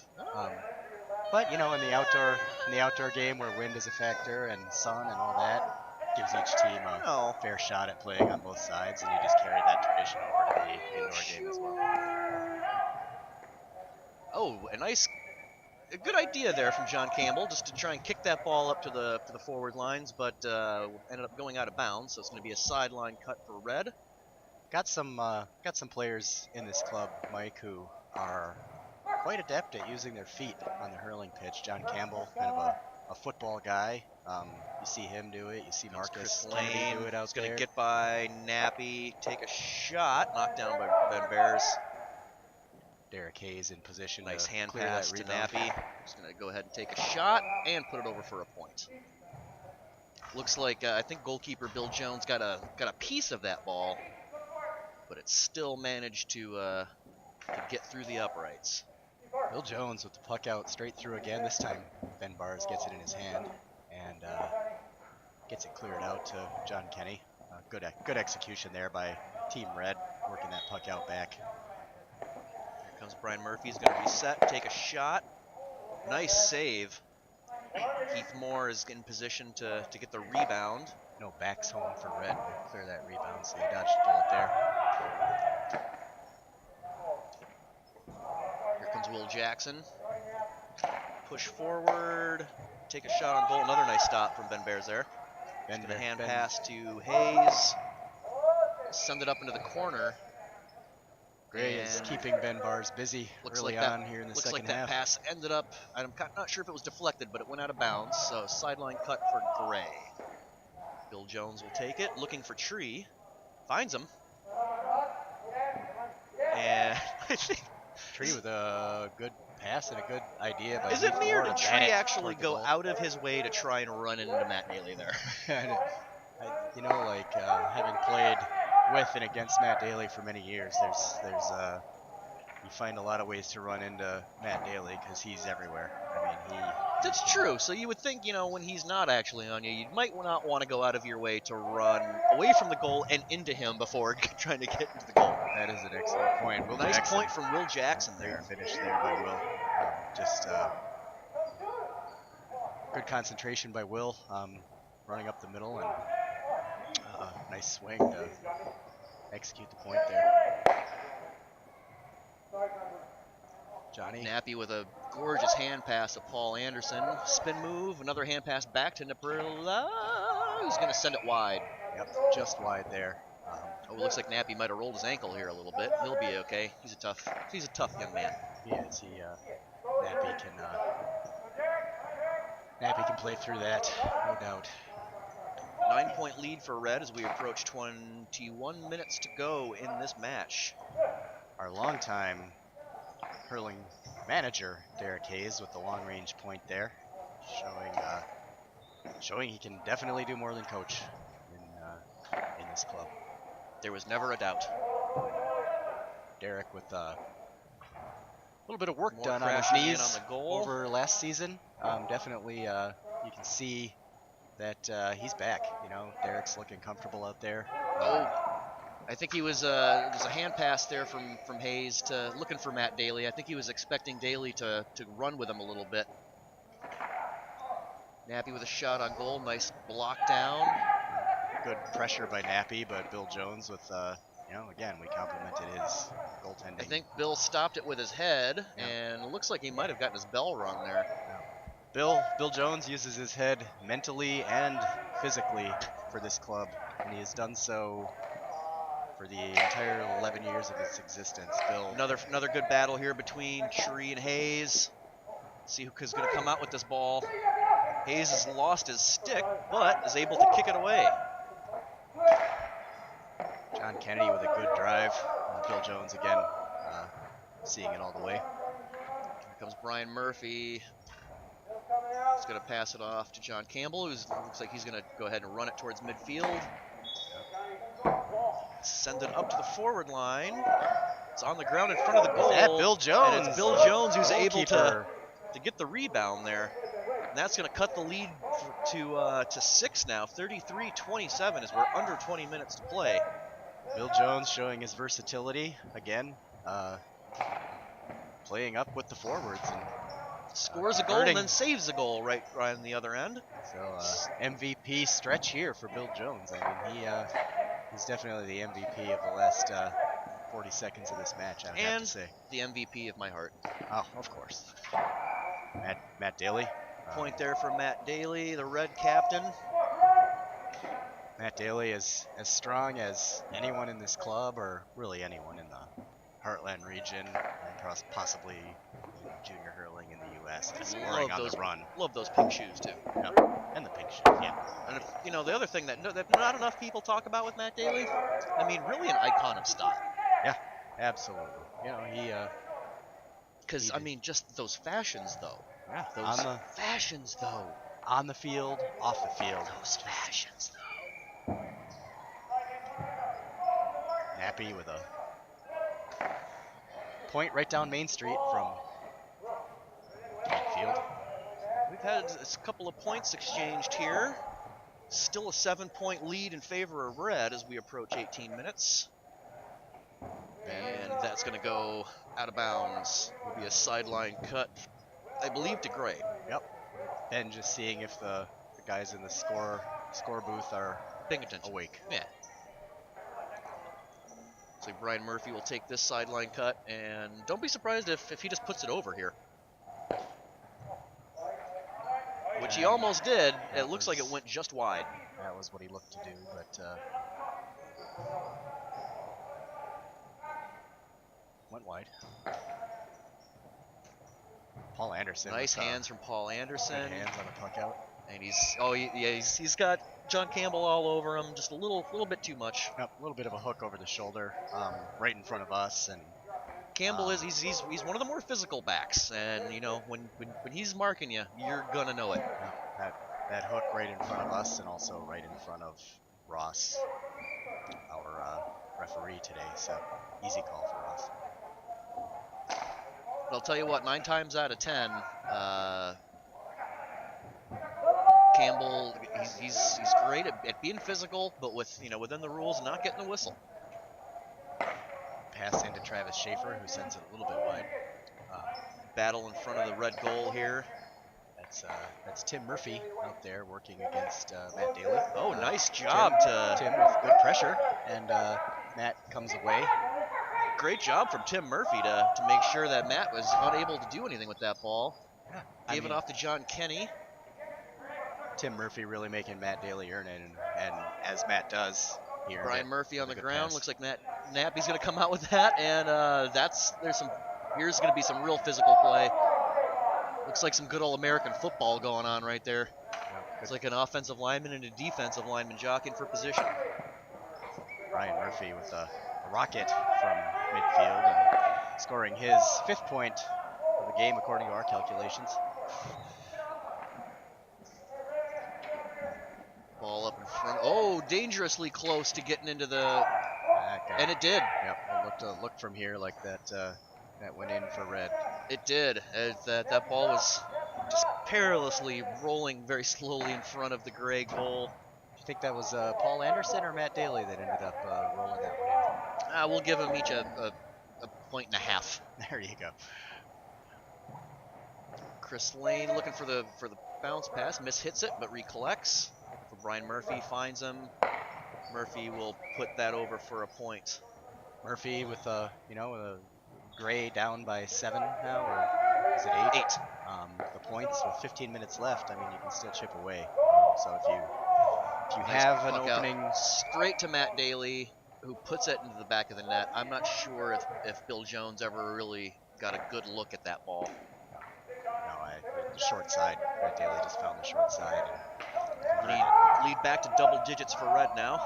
Speaker 2: But you know, in the outdoor game where wind is a factor and sun and all that, gives each team a fair shot at playing on both sides, and you just carry that tradition over to the indoor game as well.
Speaker 1: Oh, a good idea there from John Campbell, just to try and kick that ball up to the forward lines, but ended up going out of bounds, so it's going to be a sideline cut for Red.
Speaker 2: Got some players in this club, Mike, who are quite adept at using their feet on the hurling pitch. John Campbell, kind of a football guy. You see him do it. You see Marcus Lane do it out there.
Speaker 1: Going to get by Nappy, take a shot, knocked down by Ben Bears.
Speaker 2: Derek Hayes in position.
Speaker 1: Nice hand pass to Nappy. Just going to go ahead and take a shot and put it over for a point. Looks like I think goalkeeper Bill Jones got a piece of that ball, but it still managed to get through the uprights.
Speaker 2: Bill Jones with the puck out straight through again. This time Ben Bars gets it in his hand and gets it cleared out to John Kenny. Good execution there by Team Red, working that puck out back.
Speaker 1: Here comes Brian Murphy. He's going to reset, take a shot. Nice save. Keith Moore is in position to get the rebound.
Speaker 2: No backs home for Red to clear that rebound, so he dodged a bullet there.
Speaker 1: Here comes Will Jackson. Push forward, take a shot on goal. Another nice stop from Ben Bears there. Going to hand pass to Hayes. Send it up into the corner.
Speaker 2: Gray is keeping Ben Bars busy early on here in the second half. Looks like that
Speaker 1: pass ended up, I'm not sure if it was deflected, but it went out of bounds. So sideline cut for Gray. Bill Jones will take it, looking for Tree. Finds him. And
Speaker 2: Tree with a good pass and a good idea by
Speaker 1: Is it me, or did Tree
Speaker 2: Tree
Speaker 1: actually go out of his way to try and run into Matt Daly there?
Speaker 2: You know, like having played with and against Matt Daly for many years, there's you find a lot of ways to run into Matt Daly because he's everywhere. I mean,
Speaker 1: That's true. So you would think, when he's not actually on you, you might not want to go out of your way to run away from the goal and into him before trying to get into the goal.
Speaker 2: That is an excellent point.
Speaker 1: Nice point from Will Jackson there.
Speaker 2: Great finish there by Will. Just good concentration by Will, running up the middle, and nice swing to execute the point there. Johnny.
Speaker 1: Nappy with a gorgeous hand pass to Paul Anderson. Spin move, another hand pass back to Naprilla, who's going to send it wide.
Speaker 2: Yep, just wide there.
Speaker 1: It looks like Nappy might have rolled his ankle here a little bit. He'll be okay. He's a tough young man.
Speaker 2: He is. Nappy can play through that, no doubt.
Speaker 1: 9-point lead for Red as we approach 21 minutes to go in this match.
Speaker 2: Our longtime Hurling manager, Derek Hayes, with the long-range point there, showing he can definitely do more than coach in this club.
Speaker 1: There was never a doubt.
Speaker 2: Derek with a little bit of work done on his knees
Speaker 1: on the goal
Speaker 2: over last season. Definitely, you can see that he's back. Derek's looking comfortable out there.
Speaker 1: I think he was there's a hand pass there from Hayes to looking for Matt Daly. I think he was expecting Daly to run with him a little bit. Nappy with a shot on goal, nice block down.
Speaker 2: Good pressure by Nappy, but Bill Jones with again, we complimented his goaltending.
Speaker 1: I think Bill stopped it with his head, and it looks like he might have gotten his bell rung there.
Speaker 2: Bill Jones uses his head mentally and physically for this club, and he has done so for the entire 11 years of its existence. Bill.
Speaker 1: Another good battle here between Tree and Hayes. See who's going to come out with this ball. Hayes has lost his stick, but is able to kick it away.
Speaker 2: John Kennedy with a good drive. Bill Jones again, seeing it all the way.
Speaker 1: Here comes Brian Murphy. He's going to pass it off to John Campbell, who looks like he's going to go ahead and run it towards midfield. Send it up to the forward line. It's on the ground in front of the goal.
Speaker 2: Is that Bill Jones?
Speaker 1: And it's Bill Jones who's able to get the rebound there. And that's going to cut the lead to 6 now, 33-27, as we're under 20 minutes to play.
Speaker 2: Bill Jones showing his versatility again, playing up with the forwards and
Speaker 1: scores a goal and then saves a goal right on the other end.
Speaker 2: So MVP stretch here for Bill Jones. I mean, he's definitely the MVP of the last 40 seconds of this match, I would have to say.
Speaker 1: The MVP of my heart.
Speaker 2: Oh, of course. Matt Daly.
Speaker 1: Point there for Matt Daly, the Red captain.
Speaker 2: Matt Daly is as strong as anyone in this club, or really anyone in the Heartland region, and possibly junior hurling in the U.S. and scoring on the run.
Speaker 1: Love those pink shoes too.
Speaker 2: Yep. And the pink shoes, yeah.
Speaker 1: And the other thing that not enough people talk about with Matt Daly, I mean, really an icon of style.
Speaker 2: Yeah, absolutely. He.
Speaker 1: Because I mean, just those fashions though.
Speaker 2: Yeah.
Speaker 1: Those fashions though.
Speaker 2: On the field, off the field.
Speaker 1: Those fashions though.
Speaker 2: Nappy with a point right down Main Street from midfield.
Speaker 1: We've had a couple of points exchanged here. Still a 7-point lead in favor of Red as we approach 18 minutes. And that's going to go out of bounds. Will be a sideline cut, I believe, to Gray.
Speaker 2: Yep. And just seeing if the guys in the score booth are
Speaker 1: paying attention.
Speaker 2: Awake.
Speaker 1: Yeah. So Brian Murphy will take this sideline cut, and don't be surprised if he just puts it over here. Which he almost did. It looks like it went just wide.
Speaker 2: That was what he looked to do, but went wide. Paul Anderson.
Speaker 1: Nice hands from Paul Anderson.
Speaker 2: Good hands on the puck out.
Speaker 1: And he's got John Campbell all over him, just a little bit too much.
Speaker 2: Yep, a little bit of a hook over the shoulder, right in front of us, and
Speaker 1: Campbell is he's one of the more physical backs, and you know when he's marking you, you're gonna know it.
Speaker 2: Yeah, that hook right in front of us, and also right in front of Ross, our referee today. So easy call for Ross.
Speaker 1: But I'll tell you what, 9 times out of 10, Campbell he's great at being physical, but within the rules, not getting the whistle.
Speaker 2: Pass into Travis Schaefer, who sends it a little bit wide.
Speaker 1: Battle in front of the red goal here.
Speaker 2: That's Tim Murphy out there working against Matt Daly.
Speaker 1: Oh, nice job
Speaker 2: Tim with good pressure, and Matt comes away.
Speaker 1: Great job from Tim Murphy to make sure that Matt was unable to do anything with that ball.
Speaker 2: Yeah,
Speaker 1: Gave it off to John Kenny.
Speaker 2: Tim Murphy really making Matt Daly earn it, and as Matt does, he earned
Speaker 1: Brian
Speaker 2: it
Speaker 1: Murphy on the ground.
Speaker 2: pass.
Speaker 1: Looks like Matt Nappy's going to come out with that, and here's going to be some real physical play. Looks like some good old American football going on right there.
Speaker 2: Yeah,
Speaker 1: it's like an offensive lineman and a defensive lineman jockeying for position.
Speaker 2: Brian Murphy with a rocket from midfield and scoring his 5th point of the game according to our calculations.
Speaker 1: Ball up in front. Oh, dangerously close to getting into the... And it did.
Speaker 2: Yep, it looked from here like that went in for red.
Speaker 1: It did. That ball was just perilously rolling very slowly in front of the gray goal.
Speaker 2: Do you think that was Paul Anderson or Matt Daly that ended up rolling that one in?
Speaker 1: We'll give them each a point and a half.
Speaker 2: There you go.
Speaker 1: Chris Lane looking for the bounce pass, mishits it, but recollects. For Brian Murphy, finds him. Murphy will put that over for a point.
Speaker 2: Murphy with a Gray down by 7 now, or is it 8?
Speaker 1: 8.
Speaker 2: The points with 15 minutes left. I mean, you can still chip away. So if you have an opening,
Speaker 1: straight to Matt Daly, who puts it into the back of the net. I'm not sure if Bill Jones ever really got a good look at that ball.
Speaker 2: No, the short side. Matt Daly just found the short side.
Speaker 1: And lead back to double digits for Red now.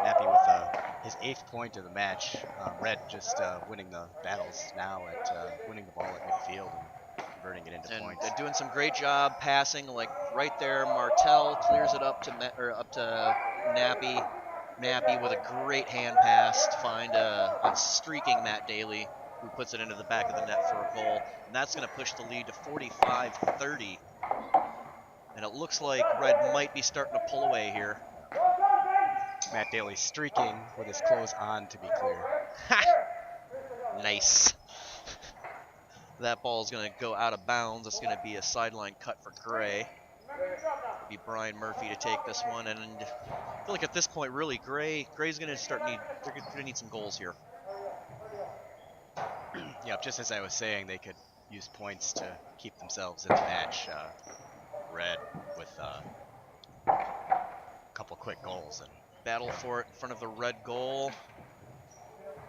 Speaker 2: Nappy with his 8th point of the match. Red just winning the battles now at winning the ball at midfield and converting it into points.
Speaker 1: And doing some great job passing, like right there. Martell clears it up to Nappy. Nappy with a great hand pass to find a streaking Matt Daly, who puts it into the back of the net for a goal. And that's going to push the lead to 45-30. And it looks like Red might be starting to pull away here.
Speaker 2: Matt Daly streaking with his clothes on, to be clear.
Speaker 1: Nice. That ball is going to go out of bounds. It's going to be a sideline cut for Gray. It'll be Brian Murphy to take this one. And I feel like at this point, really, Gray's going to they're going to need some goals here.
Speaker 2: Yeah, just as I was saying, they could use points to keep themselves in the match. Red with a couple quick goals and
Speaker 1: battle for it in front of the red goal.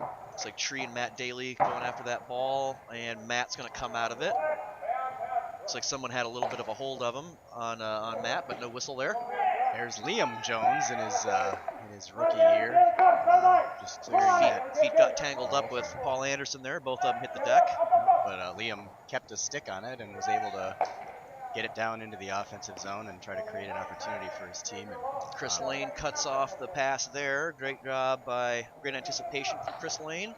Speaker 1: Looks like Tree and Matt Daly going after that ball, and Matt's going to come out of it. Looks like someone had a little bit of a hold of him on Matt, but no whistle there.
Speaker 2: There's Liam Jones in his rookie year. Just clearing
Speaker 1: feet got tangled up with Paul Anderson there. Both of them hit the deck.
Speaker 2: But Liam kept a stick on it and was able to get it down into the offensive zone and try to create an opportunity for his team. And
Speaker 1: Chris Lane cuts off the pass there. Great job by great anticipation from Chris Lane.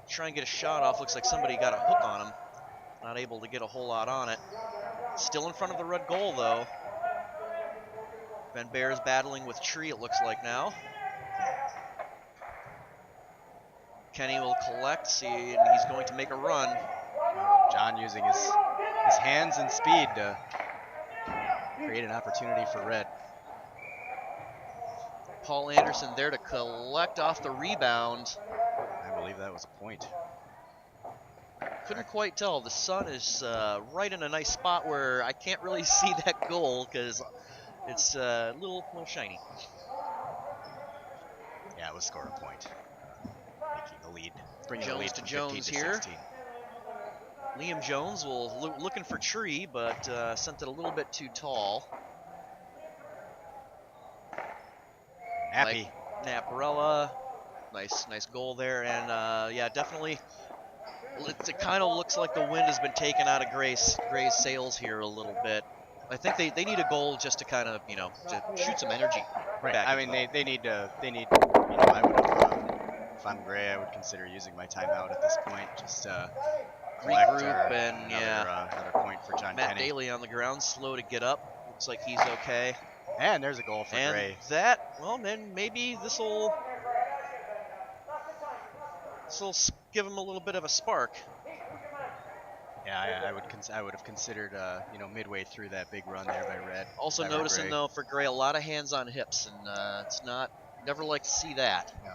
Speaker 1: Try and get a shot off. Looks like somebody got a hook on him. Not able to get a whole lot on it. Still in front of the red goal though. Van Bear's battling with Tree, it looks like now. Kenny will collect, and he's going to make a run.
Speaker 2: John using his hands and speed to create an opportunity for Red.
Speaker 1: Paul Anderson there to collect off the rebound.
Speaker 2: I believe that was a point.
Speaker 1: Couldn't quite tell. The sun is right in a nice spot where I can't really see that goal because it's a little shiny.
Speaker 2: Yeah, it was scored a point. Making the lead. Bringing
Speaker 1: Jones
Speaker 2: the lead
Speaker 1: to
Speaker 2: from
Speaker 1: Jones
Speaker 2: 15 to
Speaker 1: here.
Speaker 2: 16.
Speaker 1: Liam Jones looking for Tree, but sent it a little bit too tall.
Speaker 2: Nappy.
Speaker 1: Naparella Nice goal there, and yeah, definitely. It kind of looks like the wind has been taken out of Gray's sails here a little bit. I think they need a goal just to kind of to shoot some energy
Speaker 2: Right.
Speaker 1: back.
Speaker 2: I mean, they need. I would have. If I'm Gray, I would consider using my timeout at this point. Just collect
Speaker 1: regroup and
Speaker 2: another point for John
Speaker 1: Matt
Speaker 2: Kenny.
Speaker 1: Daly on the ground, slow to get up. Looks like he's okay.
Speaker 2: And there's a goal for
Speaker 1: And
Speaker 2: Gray.
Speaker 1: then maybe this'll give him a little bit of a spark.
Speaker 2: Yeah, I would have considered midway through that big run there by Red.
Speaker 1: Also noticing though for Gray a lot of hands on hips, and it's never like to see that.
Speaker 2: Yeah.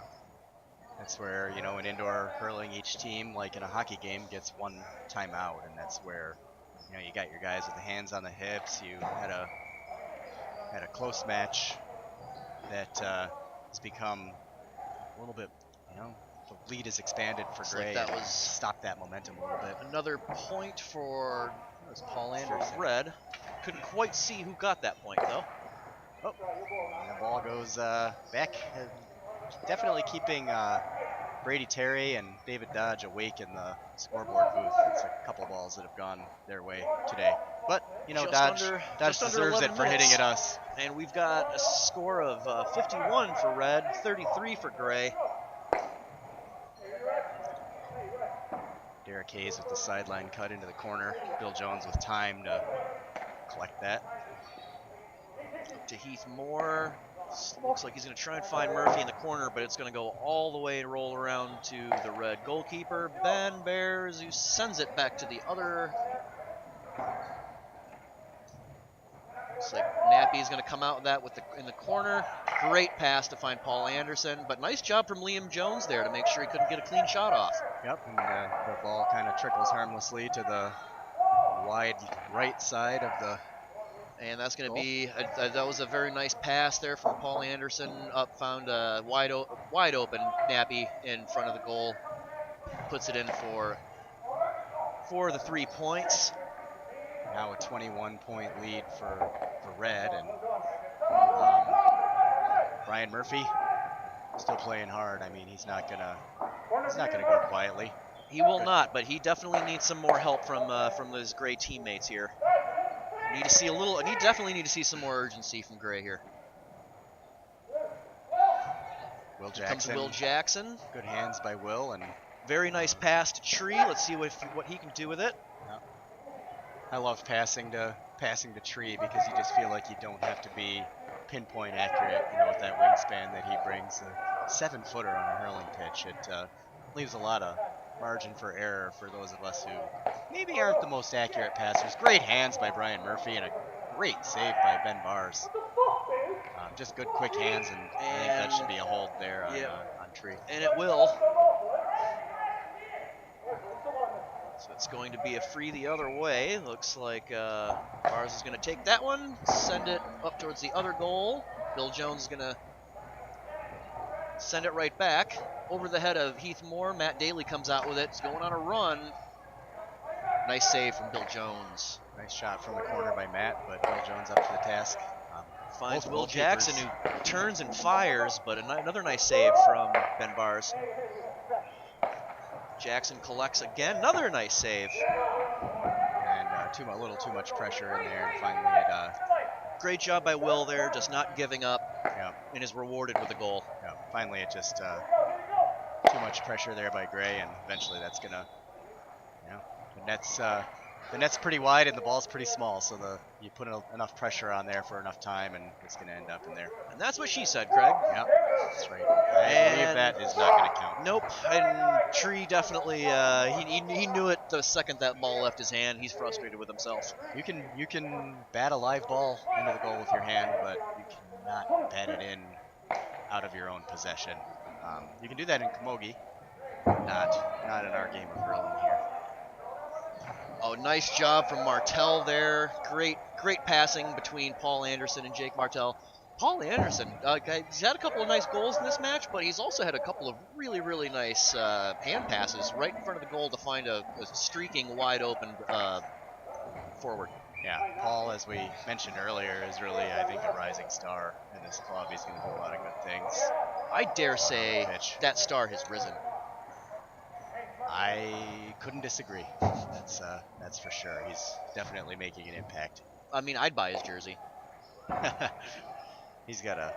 Speaker 2: That's where in indoor hurling each team, like in a hockey game, gets one timeout, and that's where you got your guys with the hands on the hips. You had a close match that has become a little bit, the lead is expanded for Gray.
Speaker 1: Like that was
Speaker 2: stopped that momentum a little bit.
Speaker 1: Another point for
Speaker 2: Paul Anderson.
Speaker 1: Red. Couldn't quite see who got that point though.
Speaker 2: Oh, and the ball goes back. Definitely keeping Brady Terry and David Dodge awake in the scoreboard booth. It's a couple balls that have gone their way today. But, Dodge deserves it for hitting at us.
Speaker 1: And we've got a score of 51 for Red, 33 for Gray.
Speaker 2: Derek Hayes with the sideline cut into the corner. Bill Jones with time to collect that.
Speaker 1: Up to Heath Moore. Looks like he's going to try and find Murphy in the corner, but it's going to go all the way and roll around to the Red goalkeeper, Ben Bears, who sends it back to the other. Looks like Nappy's going to come out with that in the corner. Great pass to find Paul Anderson, but nice job from Liam Jones there to make sure he couldn't get a clean shot off.
Speaker 2: Yep, and the ball kind of trickles harmlessly to the wide right side of the.
Speaker 1: And that's going to be that was a very nice pass there from Paul Anderson. Found a wide open Nappy in front of the goal. Puts it in for the 3 points.
Speaker 2: Now a 21-point lead for Red, and Brian Murphy still playing hard. I mean, he's not gonna go quietly.
Speaker 1: He will not, but he definitely needs some more help from his Gray teammates here. Definitely need to see some more urgency from Gray here.
Speaker 2: Will
Speaker 1: Here comes Will Jackson.
Speaker 2: Good hands by Will, and
Speaker 1: very nice pass to Tree. Let's see what he can do with it.
Speaker 2: Yeah. I love passing to Tree because you just feel like you don't have to be pinpoint accurate, with that wingspan that he brings. A 7-footer on a hurling pitch. It leaves a lot of margin for error for those of us who maybe aren't the most accurate passers. Great hands by Brian Murphy and a great save by Ben Bars. Just good quick hands, and I think that should be a hold there on Tree.
Speaker 1: And it will. So it's going to be a free the other way. Looks like Bars is going to take that one, send it up towards the other goal. Bill Jones is going to send it right back over the head of Heath Moore. Matt Daly comes out with it. It's going on a run. Nice save from Bill Jones.
Speaker 2: Nice shot from the corner by Matt, but Bill Jones up to the task.
Speaker 1: Finds Will Jackson, who turns and fires, but another nice save from Ben Bars. Jackson collects again, another nice save.
Speaker 2: And a little too much pressure in there, and finally it...
Speaker 1: Great job by Will there, just not giving up,
Speaker 2: yeah.
Speaker 1: And is rewarded with a goal.
Speaker 2: Yeah. Finally it just too much pressure there by Gray, and eventually that's going to... The net's pretty wide and the ball's pretty small, so you put enough pressure on there for enough time, and it's going to end up in there.
Speaker 1: And that's what she said, Craig.
Speaker 2: Yep, that's right. I believe that is not going to count.
Speaker 1: Nope, and Tree definitely, he knew it the second that ball left his hand. He's frustrated with himself.
Speaker 2: You can bat a live ball into the goal with your hand, but you cannot bat it in out of your own possession. You can do that in Camogie, not in our game of hurling here.
Speaker 1: Oh, nice job from Martell there. Great passing between Paul Anderson and Jake Martell. Paul Anderson, he's had a couple of nice goals in this match, but he's also had a couple of really, really nice hand passes right in front of the goal to find a streaking wide open forward.
Speaker 2: Yeah, Paul, as we mentioned earlier, is really, I think, a rising star in this club. He's going to do a lot of good things.
Speaker 1: I dare say
Speaker 2: pitch.
Speaker 1: that star has risen.
Speaker 2: I couldn't disagree. That's for sure. He's definitely making an impact.
Speaker 1: I mean, I'd buy his jersey.
Speaker 2: He's got a.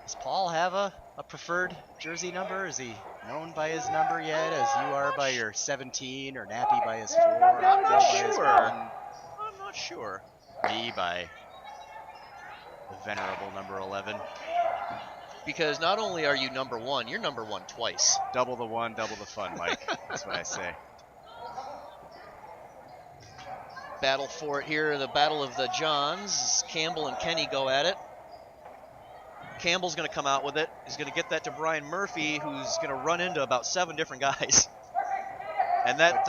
Speaker 2: Does Paul have a preferred jersey number? Is he known by his number yet, as you are by your 17, or Nappy by his 4, or Bill by his 1?
Speaker 1: I'm not sure.
Speaker 2: Me by the venerable number 11.
Speaker 1: Because not only are you number 1, you're number 1 twice.
Speaker 2: Double the one, double the fun, Mike. That's what I say.
Speaker 1: Battle for it here, the battle of the Johns. Campbell and Kenny go at it. Campbell's going to come out with it. He's going to get that to Brian Murphy, who's going to run into about 7 different guys. And that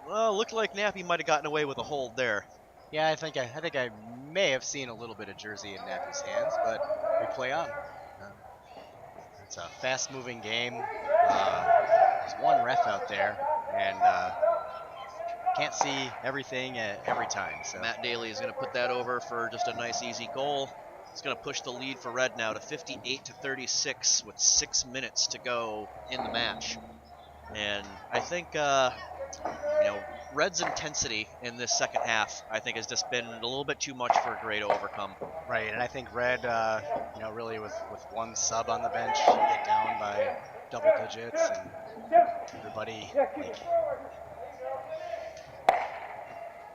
Speaker 1: looked like Nappy might have gotten away with a hold there.
Speaker 2: Yeah, I think I may have seen a little bit of jersey in Nappy's hands, but we play on. It's a fast-moving game. There's one ref out there, and can't see everything every time. So
Speaker 1: Matt Daly is going to put that over for just a nice, easy goal. It's going to push the lead for Red now to 58-36 with 6 minutes to go in the match. And I think, Red's intensity in this second half, I think, has just been a little bit too much for Gray to overcome.
Speaker 2: Right, and I think Red, really with one sub on the bench, you get down by double digits, and everybody,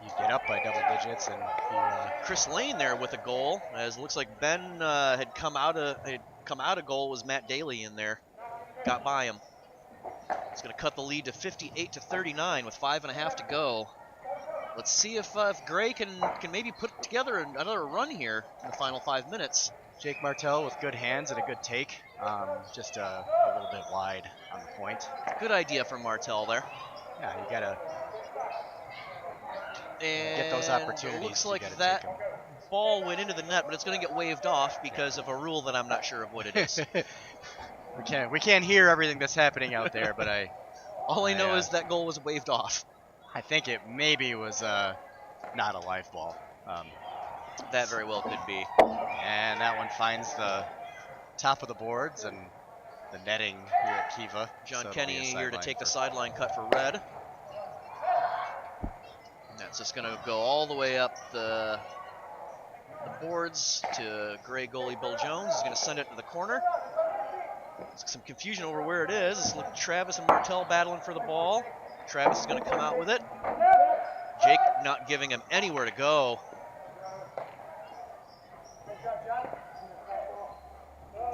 Speaker 2: you get up by double digits, and
Speaker 1: Chris Lane there with a goal, as it looks like Ben had come out of goal. Was Matt Daly in there, got by him. It's going to cut the lead to 58-39 with 5.5 to go. Let's see if Gray can maybe put together another run here in the final 5 minutes.
Speaker 2: Jake Martell with good hands and a good take, just a little bit wide on the point.
Speaker 1: Good idea from Martell there.
Speaker 2: Yeah, you gotta
Speaker 1: and
Speaker 2: get those opportunities.
Speaker 1: It looks like that ball went into the net, but it's going to get waved off because of a rule that I'm not sure of what it is.
Speaker 2: We can't hear everything that's happening out there, but
Speaker 1: all I know is that goal was waved off.
Speaker 2: I think it maybe was not a live ball.
Speaker 1: That very well could be.
Speaker 2: And that one finds the top of the boards and the netting here at Kiva.
Speaker 1: John
Speaker 2: So
Speaker 1: Kenny here to take the sideline cut for Red. And that's just going to go all the way up the boards to Gray goalie Bill Jones. He's going to send it to the corner. Some confusion over where it is. Look, Travis and Martell battling for the ball. Travis is going to come out with it. Jake not giving him anywhere to go.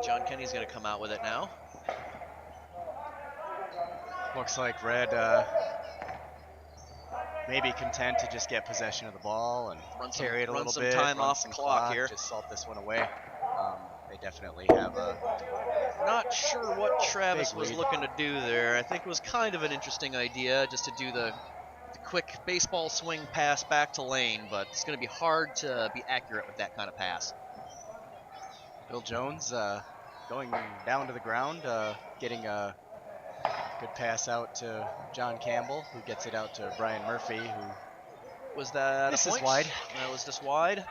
Speaker 1: John Kenny's going to come out with it now.
Speaker 2: Looks like Red maybe content to just get possession of the ball and carry it a little bit.
Speaker 1: Run some time off the clock here.
Speaker 2: Just salt this one away. They definitely have a...
Speaker 1: Not sure what Travis was looking to do there. I think it was kind of an interesting idea just to do the quick baseball swing pass back to Lane, but it's going to be hard to be accurate with that kind of pass.
Speaker 2: Bill Jones going down to the ground, getting a good pass out to John Campbell, who gets it out to Brian Murphy, who...
Speaker 1: Was that
Speaker 2: this
Speaker 1: a point?
Speaker 2: Is wide.
Speaker 1: That was just wide.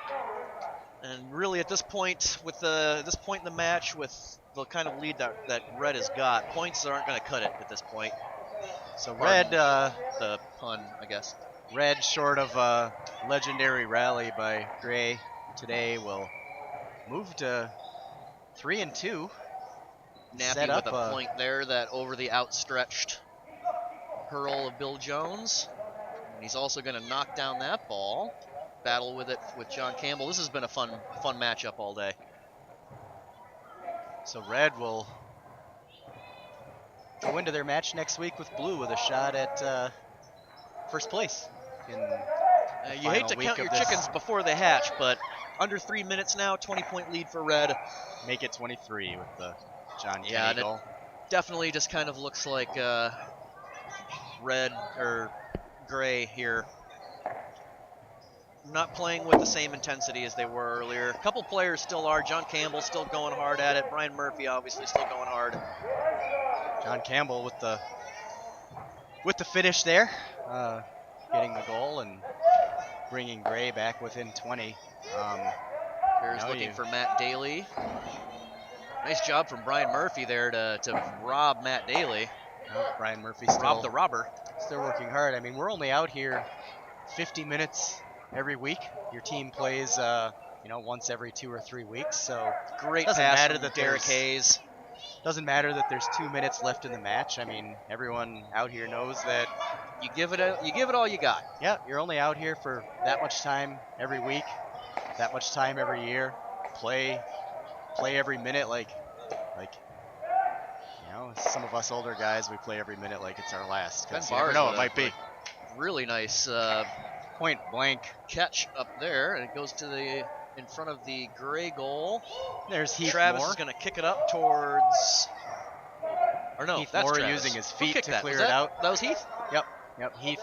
Speaker 1: And really at this point, with this point in the match, with the kind of lead that Red has got, points aren't going to cut it at this point.
Speaker 2: So Red,
Speaker 1: the pun, I guess.
Speaker 2: Red, short of a legendary rally by Gray today, will move to 3-2.
Speaker 1: Nappy with a point there, that over the outstretched hurl of Bill Jones. And he's also going to knock down that ball. Battle with it with John Campbell. This has been a fun matchup all day.
Speaker 2: So Red will go into their match next week with Blue with a shot at first place.
Speaker 1: You hate to count your chickens before they hatch, but under 3 minutes now, 20-point lead for Red.
Speaker 2: Make it 23 with the John Kenny goal.
Speaker 1: It definitely just kind of looks like Red or Gray here. Not playing with the same intensity as they were earlier. A couple players still are. John Campbell still going hard at it. Brian Murphy obviously still going hard.
Speaker 2: John Campbell with the finish there, getting the goal and bringing Gray back within 20.
Speaker 1: Bears looking for Matt Daly. Nice job from Brian Murphy there to rob Matt Daly.
Speaker 2: Brian Murphy
Speaker 1: rob the robber.
Speaker 2: Still working hard. I mean, we're only out here 50 minutes every week. Your team plays, once every 2 or 3 weeks. So
Speaker 1: great
Speaker 2: doesn't
Speaker 1: pass
Speaker 2: matter
Speaker 1: from
Speaker 2: that
Speaker 1: Derek Hayes.
Speaker 2: Doesn't matter that there's 2 minutes left in the match. I mean, everyone out here knows that
Speaker 1: you give it all you got.
Speaker 2: Yeah, you're only out here for that much time every week, that much time every year. Play every minute like some of us older guys, we play every minute like it's our last.
Speaker 1: Ben
Speaker 2: You never know, it might be.
Speaker 1: Really nice
Speaker 2: point blank
Speaker 1: catch up there, and it goes to in front of the Gray goal.
Speaker 2: There's Heath
Speaker 1: Travis
Speaker 2: Moore.
Speaker 1: is going to kick it up towards. Or no,
Speaker 2: Heath
Speaker 1: that's
Speaker 2: Moore
Speaker 1: Travis.
Speaker 2: using his feet to clear
Speaker 1: it
Speaker 2: out.
Speaker 1: That was Heath?
Speaker 2: Yep. Heath,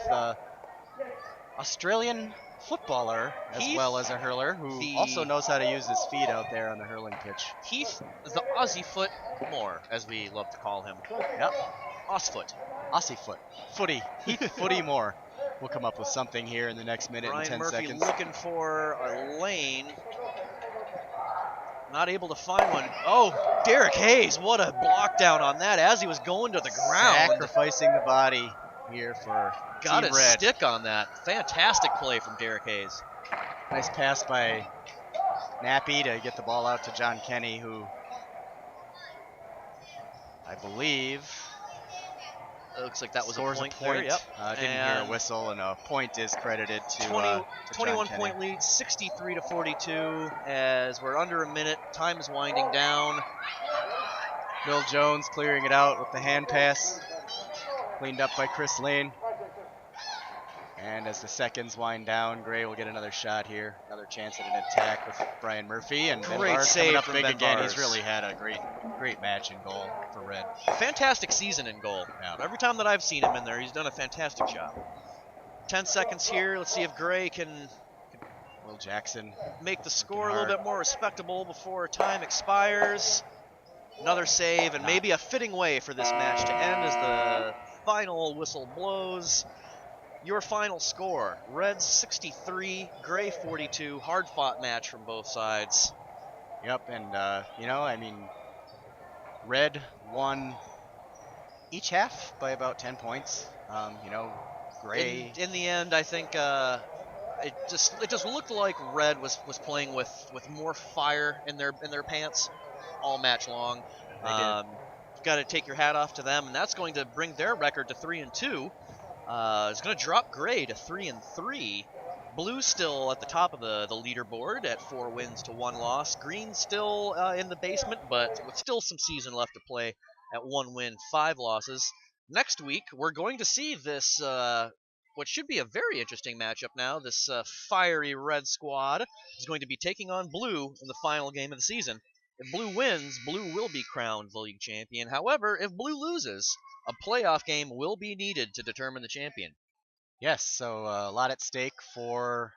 Speaker 2: Australian footballer as well as a hurler who also knows how to use his feet out there on the hurling pitch.
Speaker 1: Heath, the Aussie foot Moore, as we love to call him.
Speaker 2: Yep.
Speaker 1: Aussie foot.
Speaker 2: Footy. Heath Footy Moore. We'll come up with something here in the next minute and 10
Speaker 1: Murphy
Speaker 2: seconds.
Speaker 1: Looking for a lane. Not able to find one. Oh, Derek Hayes, what a block down on that as he was going to the ground.
Speaker 2: Sacrificing the body here for
Speaker 1: Got
Speaker 2: Team
Speaker 1: his
Speaker 2: Red.
Speaker 1: stick on that. Fantastic play from Derek Hayes.
Speaker 2: Nice pass by Nappy to get the ball out to John Kenny, who I believe
Speaker 1: it looks like that was
Speaker 2: scores
Speaker 1: a point.
Speaker 2: There,
Speaker 1: yep.
Speaker 2: Didn't hear a whistle, and a point is credited to
Speaker 1: 21-point lead, 63-42, as we're under a minute. Time is winding down.
Speaker 2: Bill Jones clearing it out with the hand pass, cleaned up by Chris Lane. And as the seconds wind down, Gray will get another shot here, another chance at an attack with Brian Murphy. And Ben
Speaker 1: Great
Speaker 2: Barr's
Speaker 1: save
Speaker 2: coming up
Speaker 1: from
Speaker 2: big
Speaker 1: Ben
Speaker 2: again.
Speaker 1: Bars.
Speaker 2: He's really had a great match in goal for Red.
Speaker 1: Fantastic season in goal.
Speaker 2: Yeah.
Speaker 1: Every time that I've seen him in there, he's done a fantastic job. 10 seconds here. Let's see if Gray can
Speaker 2: Will Jackson
Speaker 1: make the score a little bit more respectable before time expires. Another save, and maybe a fitting way for this match to end as the final whistle blows. Your final score, Reds 63, Gray 42, hard-fought match from both sides.
Speaker 2: Yep, and, Red won each half by about 10 points. Gray...
Speaker 1: In the end, I think it just looked like Red was playing with more fire in their pants all match long. Got to take your hat off to them, and that's going to bring their record to 3-2. It's going to drop Gray to 3-3. Blue still at the top of the leaderboard at 4 wins to 1 loss. Green still in the basement, but with still some season left to play at 1 win, 5 losses. Next week, we're going to see this, what should be a very interesting matchup now. This fiery Red squad is going to be taking on Blue in the final game of the season. If Blue wins, Blue will be crowned the league champion. However, if Blue loses, a playoff game will be needed to determine the champion.
Speaker 2: Yes, so a lot at stake for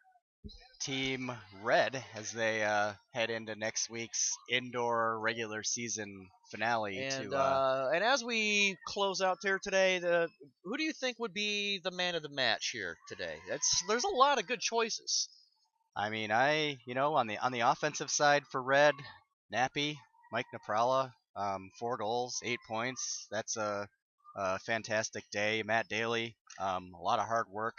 Speaker 2: Team Red as they head into next week's indoor regular season finale.
Speaker 1: And as we close out here today, who do you think would be the man of the match here today? There's a lot of good choices.
Speaker 2: I mean, on the offensive side for Red, Nappy, Mike Naprala, 4 goals, 8 points. That's a fantastic day. Matt Daly, a lot of hard work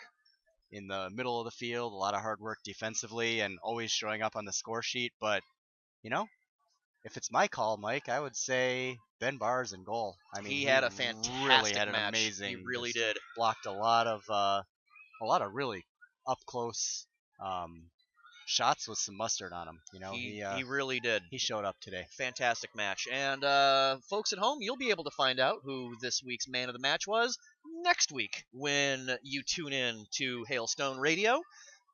Speaker 2: in the middle of the field, a lot of hard work defensively, and always showing up on the score sheet. But, if it's my call, Mike, I would say Ben Bars in goal. I mean,
Speaker 1: he had a fantastic match.
Speaker 2: Amazing.
Speaker 1: He really did.
Speaker 2: Blocked a lot of really up close shots with some mustard on him.
Speaker 1: He really did.
Speaker 2: He showed up today.
Speaker 1: Fantastic match. And folks at home, you'll be able to find out who this week's man of the match was next week when you tune in to Hailstone Radio.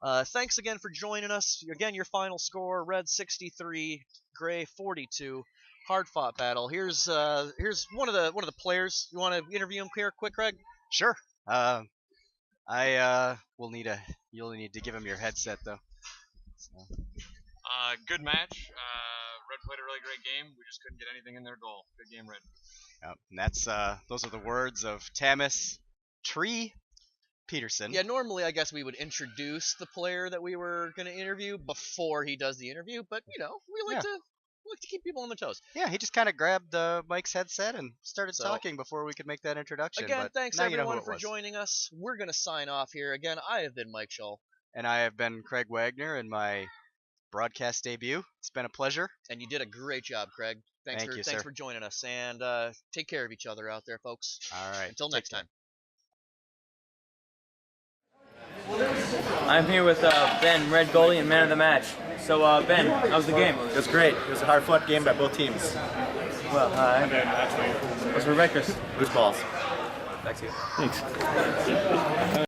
Speaker 1: Thanks again for joining us. Again, your final score: Red 63, Gray 42. Hard-fought battle. Here's one of the players. You want to interview him here, quick, Craig?
Speaker 2: Sure. You'll need to give him your headset though. So.
Speaker 3: Good match. Red played a really great game. We just couldn't get anything in their goal. Good game, Red.
Speaker 2: Yep, and those are the words of Tamis Tree Peterson.
Speaker 1: Yeah, normally I guess we would introduce the player that we were going to interview before he does the interview, but we like to keep people on their toes.
Speaker 2: Yeah, he just kind of grabbed Mike's headset and started
Speaker 1: So,
Speaker 2: talking before we could make that introduction.
Speaker 1: Again,
Speaker 2: but
Speaker 1: thanks
Speaker 2: now you know
Speaker 1: everyone
Speaker 2: who it
Speaker 1: for
Speaker 2: was.
Speaker 1: joining us. We're going to sign off here. Again, I have been Mike Shull.
Speaker 2: And I have been Craig Wagner in my broadcast debut. It's been a pleasure.
Speaker 1: And you did a great job, Craig. Thanks
Speaker 2: sir.
Speaker 1: for joining us. And take care of each other out there, folks.
Speaker 2: All right.
Speaker 1: Until next time.
Speaker 4: I'm here with Ben, red goalie and man of the match. So Ben, how was the game?
Speaker 5: It was great. It was a hard-fought game by both teams.
Speaker 4: Well, hi. What's Rebecca's?
Speaker 5: Goose balls.
Speaker 4: Back to you.
Speaker 5: Thanks.